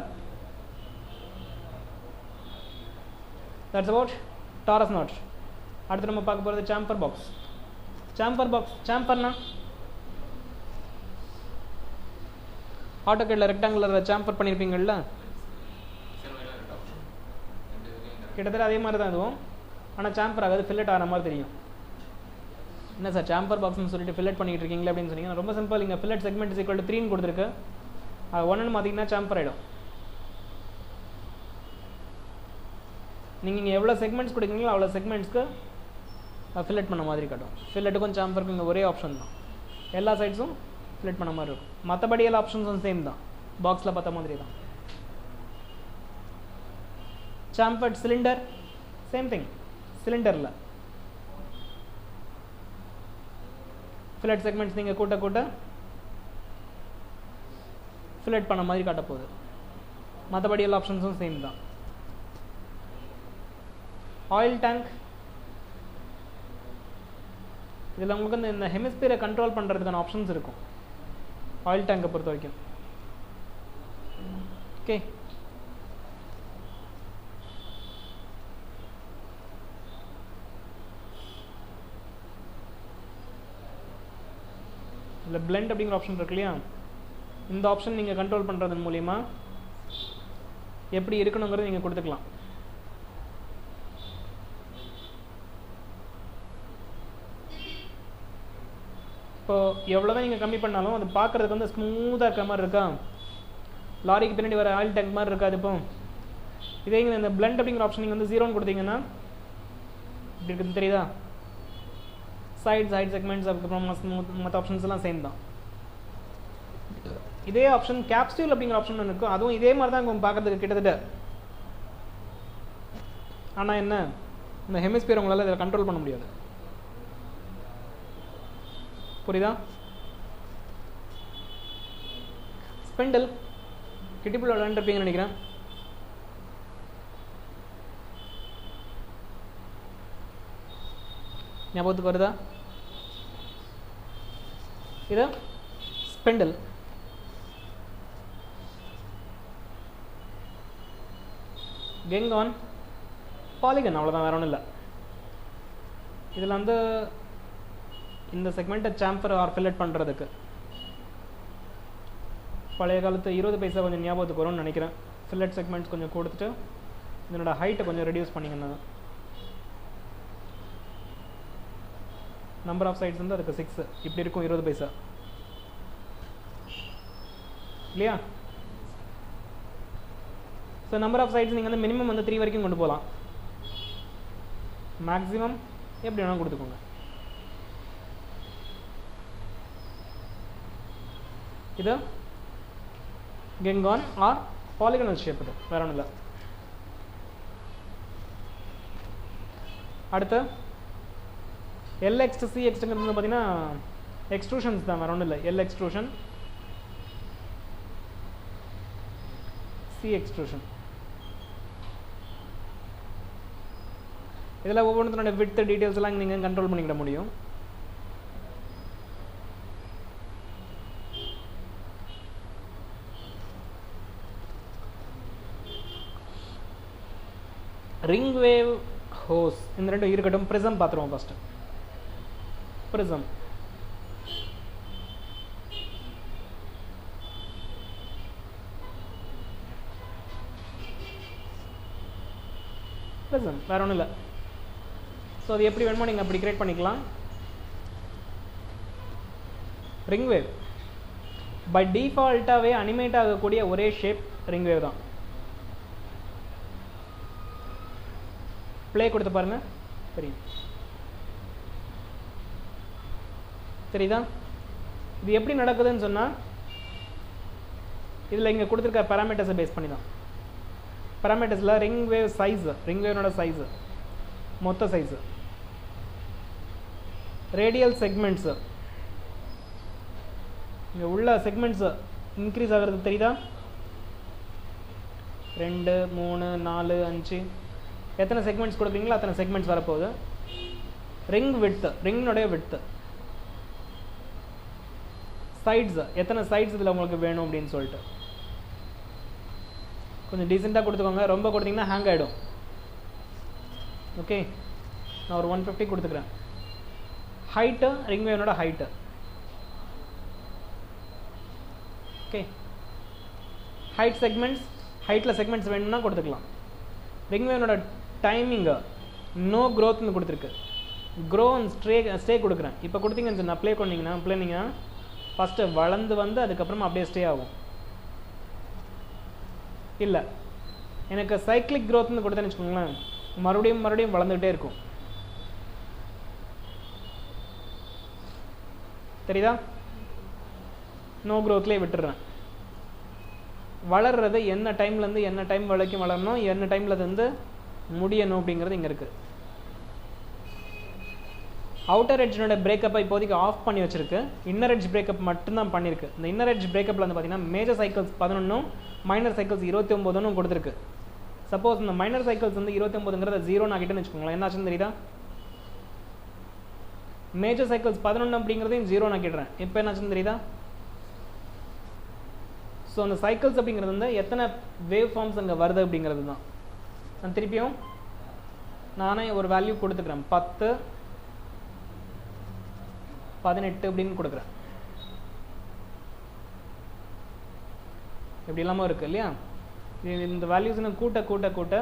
That's about torus knot. அடுத்து நம்ம பார்க்க போகிறது சாம்பர் பாக்ஸ். சாம்பர்னா AutoCADல ரெக்டாங்குலர் சாம்பர் பண்ணியிருப்பீங்கள்ல, கிட்டத்தட்ட அதே மாதிரி தான் இதுவும். ஆனால் சாம்பர் ஆகாது, ஃபில்லட் ஆகிற மாதிரி தெரியும். என்ன சார் சாம்பர் பாக்ஸ்னு சொல்லிட்டு ஃபில்லட் பண்ணிட்டு இருக்கீங்களே அப்படின்னு சொன்னீங்கன்னா ரொம்ப சிம்பிள். இங்கே fillet segment is equal to 3ன்னு கொடுத்துருக்கு. அது 1ன்னு மாற்றிங்கன்னா சாம்பர் ஆகிடும். நீங்கள் இங்கே எவ்வளோ செக்மெண்ட்ஸ் கொடுக்குறீங்களோ அவ்வளோ செக்மெண்ட்ஸ்க்கு ஃபில்லட் பண்ண மாதிரி காட்டும். ஃபில்லட்டுக்கும் சாம்பருக்கும் இங்கே ஒரே ஆப்ஷன் தான். எல்லா சைட்ஸும் ஃபில்லட் பண்ண மாதிரி இருக்கும். மற்றபடி எல்லா ஆப்ஷன்ஸும் சேம் தான், பாக்ஸில் பார்த்த மாதிரி தான். Chambered cylinder same thing. சிலிண்டரில் ஃபில்லட் செக்மெண்ட்ஸ் நீங்கள் கூட்ட ஃபில்லட் பண்ண மாதிரி காட்ட போகுது. மற்றபடி எல்லா ஆப்ஷன்ஸும் சேம் தான். Oil tank. இதில் உங்களுக்கு வந்து இந்த ஹெமிஸ்பியரை கண்ட்ரோல் பண்ணுறதுக்கான ஆப்ஷன்ஸ் இருக்கும் ஆயில் டேங்கை பொறுத்த வரைக்கும். ஓகே, இதில் பிளெண்ட் அப்படிங்கிற ஆப்ஷன் இருக்கு இல்லையா, இந்த ஆப்ஷன் நீங்கள் கண்ட்ரோல் பண்ணுறதன் மூலிமா எப்படி இருக்கணுங்கிறது நீங்கள் கொடுத்துக்கலாம். இப்போது எவ்வளோ தான் நீங்கள் கம்மி பண்ணாலும் அது பார்க்குறதுக்கு வந்து ஸ்மூத்தாக இருக்கிற மாதிரி இருக்கா, லாரிக்கு பின்னாடி வர ஆயில் டேங்க் மாதிரி இருக்காது. இப்போ இதே இங்கே இந்த பிளெண்ட் அப்படிங்கிற ஆப்ஷன் நீங்கள் வந்து 0ன்னு கொடுத்தீங்கன்னா இப்படி இருக்குன்னு தெரியுதா. சைட் செக்மெண்ட்ஸ் அதுக்கப்புறம் மற்ற ஆப்ஷன்ஸ் எல்லாம் சேம் தான். இதே ஆப்ஷன் கேப்சூல் அப்படிங்கிற ஆப்ஷன் ஒன்று இருக்கும். அதுவும் இதே மாதிரி தான் இங்கே பார்க்குறதுக்கு கிட்டத்தட்ட. ஆனால் என்ன, இந்த ஹெமிஸ்பியர் உங்களால் இதில் கண்ட்ரோல் பண்ண முடியாது. புரியுதா? ஸ்பெண்டில் கிட்டிப்புள் விளையாண்டுருப்பீங்கன்னு நினைக்கிறேன். ஞாபகத்துக்கு வருதா? இது ஸ்பெண்டில். கெங்கான் பாலிகன், அவ்வளோதான், வேற ஒன்றும் இல்லை. இதில் வந்து இந்த செக்மெண்ட்டை சாம்பர் ஆர் ஃபில்லட் பண்ணுறதுக்கு பழைய காலத்து 20 பைசா கொஞ்சம் ஞாபகத்துக்கு வரும்னு நினைக்கிறேன். ஃபில்லட் செக்மெண்ட்ஸ் கொஞ்சம் கொடுத்துட்டு இதனோட ஹைட்டை கொஞ்சம் ரெடியூஸ் பண்ணிங்கன்னா நம்பர் ஆஃப் சைட்ஸ் வந்து அதுக்கு 6 இப்படி இருக்கும். 20 பைசா இல்லையா? ஸோ நம்பர் ஆஃப் சைட்ஸ் நீங்கள் வந்து மினிமம் வந்து 3 வரைக்கும் கொண்டு போகலாம். மேக்ஸிமம் எப்படி வேணாலும் கொடுத்துக்கோங்க. இது கெங்கான் ஆர் பாலிகனல் ஷேப், இது வேற ஒன்றும் இல்லை. அடுத்து எல்எக்ஸ்ட் சிஎக்ஸ்ட்ங்கிறது பார்த்தீங்கன்னா எக்ஸ்ட்ரூஷன்ஸ் தான், வேற ஒன்றும் இல்லை. L extrusion, C extrusion. இதில் ஒவ்வொன்றோட விட்த் டீட்டெயில்ஸ் எல்லாம் நீங்கள் கண்ட்ரோல் பண்ணிக்கிட முடியும். ரிங் வேவ் ஹோஸ் இந்த ரெண்டும் இருக்கட்டும். ப்ரிசம் பார்த்துருவோம் ஃபஸ்ட்டு. ப்ரிசம் ப்ரிசம் வேறு ஒன்றும் இல்லை. ஸோ அது எப்படி வேணுமோ நீங்கள் அப்படி கிரியேட் பண்ணிக்கலாம். ரிங் வேவ் பை டிஃபால்ட்டாகவே அனிமேட் ஆகக்கூடிய ஒரே ஷேப் ரிங் வேவ் தான். ப்ளே கொடுத்து பாருங்கள், தெரியுதா? இது எப்படி நடக்குதுன்னு சொன்னால் இதில் இங்கே கொடுத்துருக்க பேராமீட்டர்ஸை பேஸ் பண்ணி தான். பேராமீட்டர்ஸில் ரிங் வேவ் சைஸு, ரிங் வேவ்னோட சைஸு, மொத்த சைஸு, ரேடியல் செக்மெண்ட்ஸு, இங்கே உள்ள செக்மெண்ட்ஸு இன்க்ரீஸ் ஆகிறது தெரியுதா? 2 3 4 5 எத்தனை செக்மெண்ட்ஸ் கொடுக்குறீங்களோ அத்தனை செக்மெண்ட்ஸ் வரப்போகுது. ரிங் விட்த்து, ரிங்னுடைய விட்த்து, சைட்ஸு, எத்தனை சைட்ஸ் இதில் உங்களுக்கு வேணும் அப்படின்னு சொல்லிட்டு கொஞ்சம் டீசெண்டாக கொடுத்துக்கோங்க. ரொம்ப கொடுத்தீங்கன்னா ஹேங் ஆகிடும். ஓகே, நான் ஒரு 150 கொடுத்துக்கிறேன். ஹைட்டு, ரிங் வேவனோட ஹைட்டு. ஓகே, ஹைட் செக்மெண்ட்ஸ், ஹைட்டில் செக்மெண்ட்ஸ் வேணும்னா கொடுத்துக்கலாம். ரிங் வேவனோட டைமிங்கு நோ க்ரோத்னு கொடுத்துருக்கு. க்ரோ அண்ட் ஸ்டே கொடுக்குறேன். இப்போ கொடுத்தீங்கன்னு சொன்னால் ப்ளே பண்ணிங்கன்னா ஃபஸ்ட்டு வளர்ந்து வந்து அதுக்கப்புறமா அப்படியே ஸ்டே ஆகும். இல்லை, எனக்கு சைக்கிளிக் க்ரோத்னு கொடுத்தேன்னு வச்சுக்கோங்களேன், மறுபடியும் மறுபடியும் வளர்ந்துகிட்டே இருக்கும். தெரியுதா? நோ க்ரோத்லேயே விட்டுடுறேன். வளர்றது என்ன டைம்லேருந்து என்ன டைம் வரைக்கும் வளரணும், என்ன டைமில் வந்து முடியணும் அப்படிங்கிறது இங்கே இருக்குது. அவுட்டர் எட்ஜினோட பிரேக்கப்பை இப்போதைக்கு ஆஃப் பண்ணி வச்சிருக்கு. இன்னர் எட்ஜ் பிரேக்கப் மட்டும்தான் பண்ணியிருக்கு. இந்த இன்னர் எட்ஜ் பிரேக்கப்பில் வந்து பார்த்தீங்கன்னா மேஜர் சைக்கிள்ஸ் 11 மைனர் சைக்கிள்ஸ் 29 கொடுத்துருக்கு. சப்போஸ் இந்த மைனர் சைக்கிள்ஸ் வந்து 29ங்கிறத 0 ஆகிட்டேன்னு வச்சுக்கோங்களேன், என்னாச்சுன்னு தெரியுதா? மேஜர் சைக்கிள்ஸ் 11 அப்படிங்கிறதையும் 0 ஆக்கிடுறேன். இப்போ என்னாச்சுன்னு தெரியுதா? ஸோ அந்த சைக்கிள்ஸ் அப்படிங்கிறது வந்து எத்தனை வேவ் ஃபார்ம்ஸ் அங்கே வருது அப்படிங்கிறது தான். நான் திருப்பியும் நானே ஒரு வேல்யூ கொடுத்துக்கிறேன், 10 18 அப்படின்னு கொடுக்குறேன். எப்படி இல்லாமல் இருக்குது இல்லையா? இந்த வேல்யூஸ் கூட்ட கூட்ட கூட்ட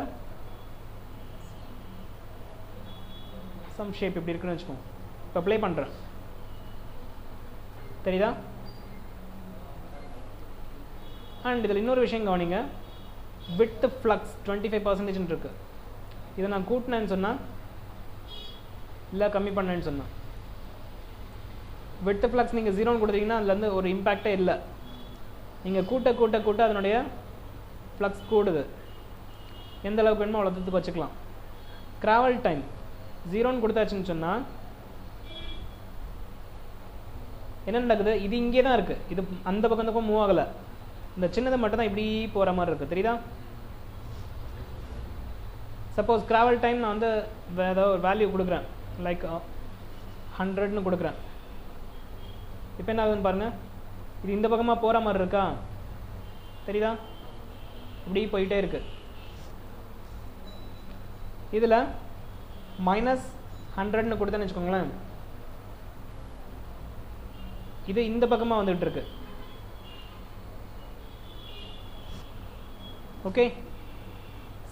சம் ஷேப் எப்படி இருக்குன்னு வச்சுக்கோங்க. இப்போ ப்ளே பண்ணுறேன், தெரியுதா? அண்ட் இதில் இன்னொரு விஷயம் கவனிங்க, வித் ஃப்ளக்ஸ் 25% இருக்கு. இதை நான் கூட்டினேன்னு சொன்னால் இல்லை கம்மி பண்ணேன்னு சொன்னேன், வித் ஃப்ளக்ஸ் நீங்கள் 0 கொடுத்தீங்கன்னா அதுலேருந்து ஒரு இம்பேக்டே இல்லை. நீங்கள் கூட்ட கூட்ட கூட்ட அதனுடைய ஃப்ளக்ஸ் கூடுது. எந்த அளவுக்கு வேணுமோ அவ்வளோ தூரத்துக்கு வச்சுக்கலாம். ட்ராவல் டைம் 0 கொடுத்தாச்சுன்னு சொன்னால் என்ன நடக்குது? இது இங்கே தான் இருக்குது, இது அந்த பக்கம் மூவ் ஆகலை. இந்த சின்னதை மட்டும் தான் இப்படி போகிற மாதிரி இருக்குது, தெரியுதா? சப்போஸ் ட்ராவல் டைம் நான் வந்து ஏதாவது ஒரு வேல்யூ கொடுக்குறேன், லைக் 100ன்னு கொடுக்குறேன். இப்போ என்ன ஆகுதுன்னு பாருங்கள், இது இந்த பக்கமாக போகிற மாதிரி இருக்கா? தெரியுதா? இப்படி போயிட்டே இருக்கு. இதில் -100ன்னு கொடுத்தேன்னு வச்சுக்கோங்களேன், இது இந்த பக்கமாக வந்துட்டு இருக்கு. ஓகே,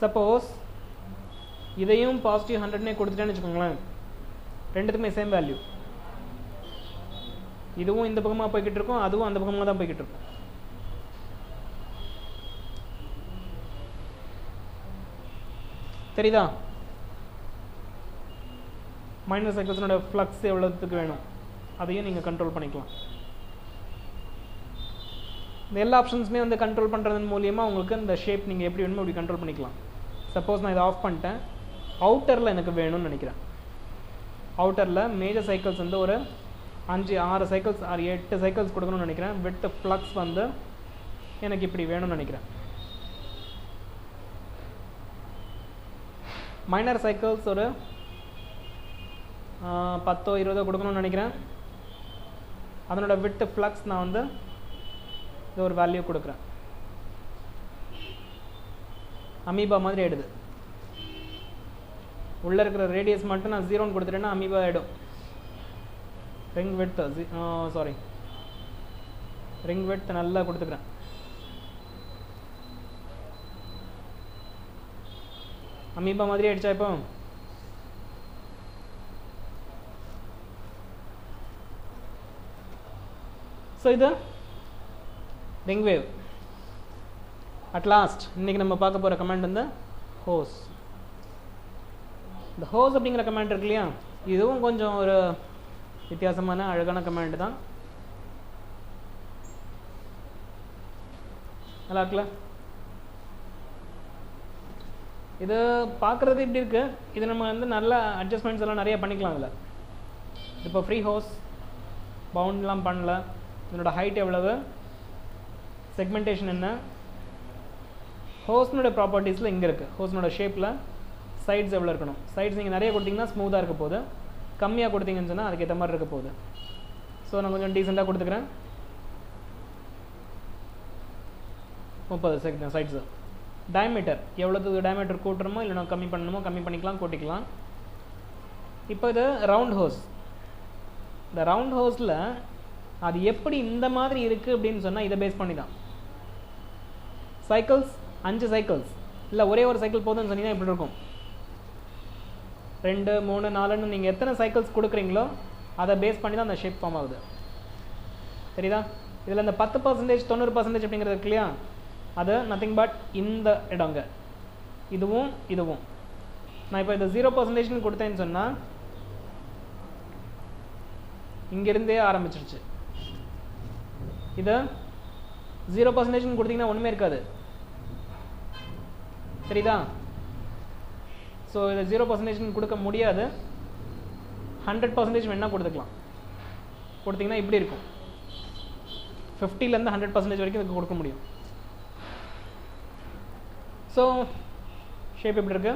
சப்போஸ் இதையும் +100னே கொடுத்துட்டேன்னு வச்சுக்கோங்களேன், ரெண்டுத்துக்குமே சேம் வேல்யூ. இதுவும் இந்த பக்கமாக போய்கிட்டு இருக்கும், அதுவும் அந்த பக்கமாக தான் போய்கிட்டு இருக்கும். தெரியுதா? மைனர் சைக்கிள்ஸோட ஃப்ளக்ஸ் எவ்வளோத்துக்கு வேணும் அதையும் நீங்கள் கண்ட்ரோல் பண்ணிக்கலாம். இந்த எல்லா ஆப்ஷன்ஸுமே வந்து கண்ட்ரோல் பண்ணுறதன் மூலியமாக உங்களுக்கு இந்த ஷேப் நீங்கள் எப்படி வேணுமோ அப்படி கண்ட்ரோல் பண்ணிக்கலாம். சப்போஸ் நான் இதை ஆஃப் பண்ணிட்டேன், அவுட்டரில் எனக்கு வேணும்னு நினைக்கிறேன். அவுட்டரில் மேஜர் சைக்கிள்ஸ் வந்து ஒரு 5-6 சைக்கிள்ஸ் 8 சைக்கிள்ஸ் கொடுக்கணும்னு நினைக்கிறேன். வித் ஃப்ளக்ஸ் வந்து எனக்கு இப்படி வேணும்னு நினைக்கிறேன். மைனர் சைக்கிள்ஸ் ஒரு 10 20 கொடுக்கணும்னு நினைக்கிறேன். அதனோட விட்த் ஃப்ளக்ஸ் நான் வந்து இது ஒரு வேல்யூ கொடுக்குறேன். அமீபா மாதிரி ஆகிடுது. உள்ளே இருக்கிற ரேடியஸ் மட்டும் நான் 0ன்னு கொடுத்துட்டேன்னா அமீபா ஆகிடும். ரிங் விட்த் ரிங் விட்த் நல்லா கொடுத்துக்கிறேன். அமீபா மாதிரி ஆயிடுச்சா இப்போ? ஸோ இது ரிங் வேவ். அட் லாஸ்ட் இன்றைக்கி நம்ம பார்க்க போகிற கமாண்ட் வந்து ஹோஸ். இந்த ஹோஸ் அப்படிங்கிற கமாண்ட் இருக்கு இல்லையா, இதுவும் கொஞ்சம் ஒரு வித்தியாசமான அழகான கமாண்ட் தான். நல்லா இருக்குல்ல? இது பார்க்குறது இப்படி இருக்குது. இது நம்ம வந்து நல்ல அட்ஜஸ்ட்மெண்ட்ஸ் எல்லாம் நிறைய பண்ணிக்கலாம். இதில் இப்போ ஃப்ரீ ஹோஸ் பவுண்ட்லாம் பண்ணல. இதனோட ஹைட் எவ்வளவு, செக்மெண்டேஷன் என்ன, ஹோஸ்னோட ப்ராப்பர்ட்டிஸில் இங்கே இருக்குது. ஹோஸ்னோட ஷேப்பில் சைட்ஸ் எவ்வளோ இருக்கணும். சைட்ஸ் நீங்கள் நிறைய கொடுத்தீங்கன்னா ஸ்மூத்தாக இருக்க போகுது, கம்மியாக கொடுத்தீங்கன்னு சொன்னால் அதுக்கேற்ற மாதிரி இருக்க போகுது. ஸோ நான் கொஞ்சம் டீசெண்டாக கொடுத்துக்கிறேன். 30 சைட்ஸு. டயமீட்டர் எவ்வளோது டயமீட்டர் கூட்டுறமோ இல்லை கம்மி பண்ணணுமோ கம்மி பண்ணிக்கலாம், கூட்டிக்கலாம். இப்போ இது ரவுண்ட் ஹோஸ். இந்த ரவுண்ட் ஹோஸில் அது எப்படி இந்த மாதிரி இருக்குது அப்படின்னு சொன்னால் இதை பேஸ் பண்ணி தான். சைக்கிள்ஸ் 5 சைக்கிள்ஸ் இல்லை ஒரே ஒரு சைக்கிள் போதும்னு சொன்னீங்கன்னா இப்படி இருக்கும். 2 3 4ன்னு நீங்கள் எத்தனை சைக்கிள்ஸ் கொடுக்குறீங்களோ அதை பேஸ் பண்ணி தான் அந்த ஷேப் ஃபார்ம் ஆகுது. சரிதா? இதில் இந்த 10% 90% அப்படிங்கிறது இருக்கு இல்லையா, அது நத்திங் பட் இந்த இடங்க. இதுவும் இதுவும் நான் இப்போ இதை 0%ன்னு கொடுத்தேன்னு சொன்னால் இங்கிருந்தே ஆரம்பிச்சிருச்சு. இதை 0%ன்னு கொடுத்தீங்கன்னா ஒன்றுமே இருக்காது. சரிதா? ஸோ இதை 0%ன்னு கொடுக்க முடியாது. 100% வேணால் கொடுத்துக்கலாம். கொடுத்தீங்கன்னா இப்படி இருக்கும். 50லேருந்து 100% வரைக்கும் இதுக்கு கொடுக்க முடியும். ஸோ ஷேப் எப்படி இருக்கு?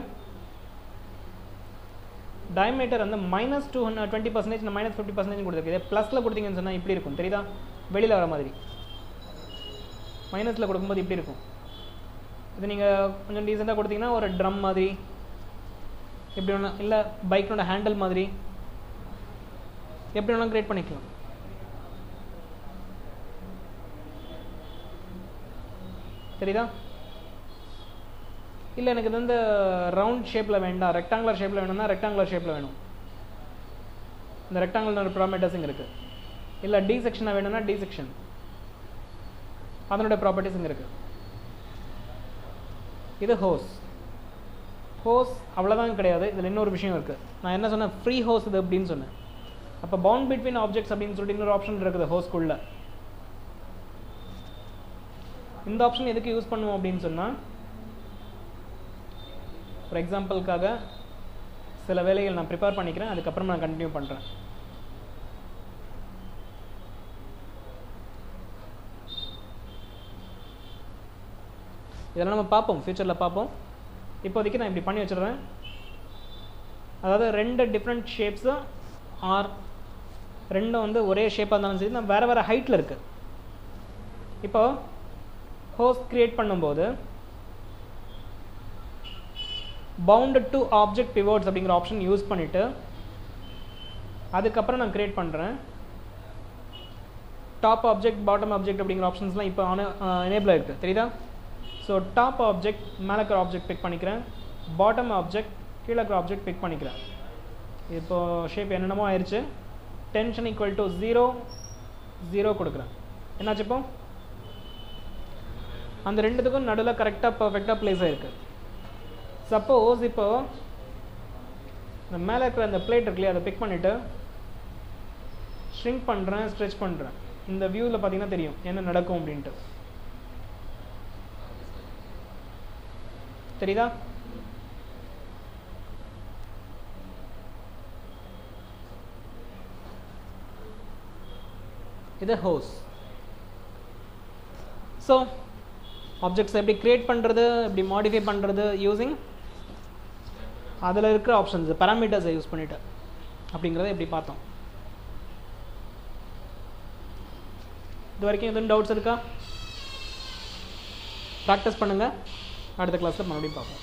டயமீட்டர் வந்து -20% -50% கொடுத்துருக்கு. இதே ப்ளஸில் கொடுத்தீங்கன்னு சொன்னால் இப்படி இருக்கும். தெரியுதா? வெளியில் வர மாதிரி. மைனஸில் கொடுக்கும்போது இப்படி இருக்கும். இது நீங்கள் கொஞ்சம் டீசெண்டாக கொடுத்தீங்கன்னா ஒரு ட்ரம் மாதிரி, எப்படி ஒன்று இல்லை பைக்கோட ஹேண்டில் மாதிரி எப்படி வேணாலும் க்ரியேட் பண்ணிக்கலாம். தெரியுதா? இல்லை எனக்கு இது வந்து ரவுண்ட் ஷேப்பில் வேண்டாம், ரெக்டாங்குலர் ஷேப்பில் வேணும்னா ரெக்டாங்குலர் ஷேப்பில் வேணும். இந்த ரெக்டாங்குலர் ப்ராப்பர்ட்டிஸ் இங்கே இருக்குது. இல்லை டி செக்ஷனாக வேணும்னா டி செக்ஷன், அதனோட ப்ராப்பர்ட்டிஸ் இங்கே இருக்குது. இது ஹோஸ். ஹோஸ் அவ்வளோதான் கிடையாது. இதில் இன்னொரு விஷயம் இருக்குது. நான் என்ன சொன்னேன், ஃப்ரீ ஹோஸ் இது அப்படின்னு சொன்னேன். அப்போ பவுண்ட் பிட்வீன் ஆப்ஜெக்ட்ஸ் அப்படின்னு சொல்லிட்டு இன்னொரு ஆப்ஷன் இருக்குது ஹோஸ்க்குள்ள. இந்த ஆப்ஷன் எதுக்கு யூஸ் பண்ணுவோம் அப்படின்னு சொன்னால், ஃபார் எக்ஸாம்பிளுக்காக சில வேலைகள் நான் ப்ரிப்பேர் பண்ணிக்கிறேன், அதுக்கப்புறம் நான் கண்டினியூ பண்ணுறேன். இதெல்லாம் நம்ம பார்ப்போம், ஃபியூச்சரில் பார்ப்போம். இப்போதைக்கு நான் இப்படி பண்ணி வச்சிடுறேன். அதாவது 2 டிஃப்ரெண்ட் ஷேப்ஸு ஆர் 2 வந்து ஒரே ஷேப்பாக இருந்தாலும் சரி, நான் வேறு வேறு ஹைட்டில் இருக்குது. இப்போ ஹோஸ் க்ரியேட் பண்ணும்போது பவுண்டட் டு ஆப்ஜெக்ட் பிவோட்ஸ் அப்படிங்கிற ஆப்ஷன் யூஸ் பண்ணிவிட்டு அதுக்கப்புறம் நான் க்ரியேட் பண்ணுறேன். டாப் ஆப்ஜெக்ட் பாட்டம் ஆப்ஜெக்ட் அப்படிங்கிற ஆப்ஷன்ஸ்லாம் இப்போ எனேபிள் ஆகிருக்கு. தெரியுதா? ஸோ டாப் ஆப்ஜெக்ட் மேலே இருக்கிற ஆப்ஜெக்ட் பிக் பண்ணிக்கிறேன், பாட்டம் ஆப்ஜெக்ட் கீழே இருக்கிற ஆப்ஜெக்ட் பிக் பண்ணிக்கிறேன். இப்போது ஷேப் என்னென்னமோ ஆயிடுச்சு. டென்ஷன் ஈக்குவல் டு 0 0 கொடுக்குறேன். என்னாச்சு? இப்போ அந்த ரெண்டுத்துக்கும் நடுவில் கரெக்டாக பர்ஃபெக்டாக ப்ளேஸ் ஆகிருக்கு. சப்போஸ் இப்போது இந்த மேலே இருக்கிற அந்த பிளேட் இருக்கு இல்லையா, அதை பிக் பண்ணிவிட்டு ஷ்ரிங்க் பண்ணுறேன், ஸ்ட்ரெச் பண்ணுறேன். இந்த வியூவில் பார்த்தீங்கன்னா தெரியும் என்ன நடக்கும் அப்படின்ட்டு. தெரியுதா? இது ஹோஸ். ஸோ ஆப்ஜெக்ட்ஸ் எப்படி கிரியேட் பண்ணுறது, எப்படி மாடிஃபை பண்ணுறது யூஸிங் அதில் இருக்கிற ஆப்ஷன்ஸ் பேராமீட்டர்ஸை யூஸ் பண்ணிவிட்டு அப்படிங்கிறத எப்படி பார்த்தோம். இது வரைக்கும் எதுவும் டவுட்ஸ் இருக்கா? ப்ராக்டிஸ் பண்ணுங்கள். அடுத்த கிளாஸில் மறுபடியும் பார்ப்போம்.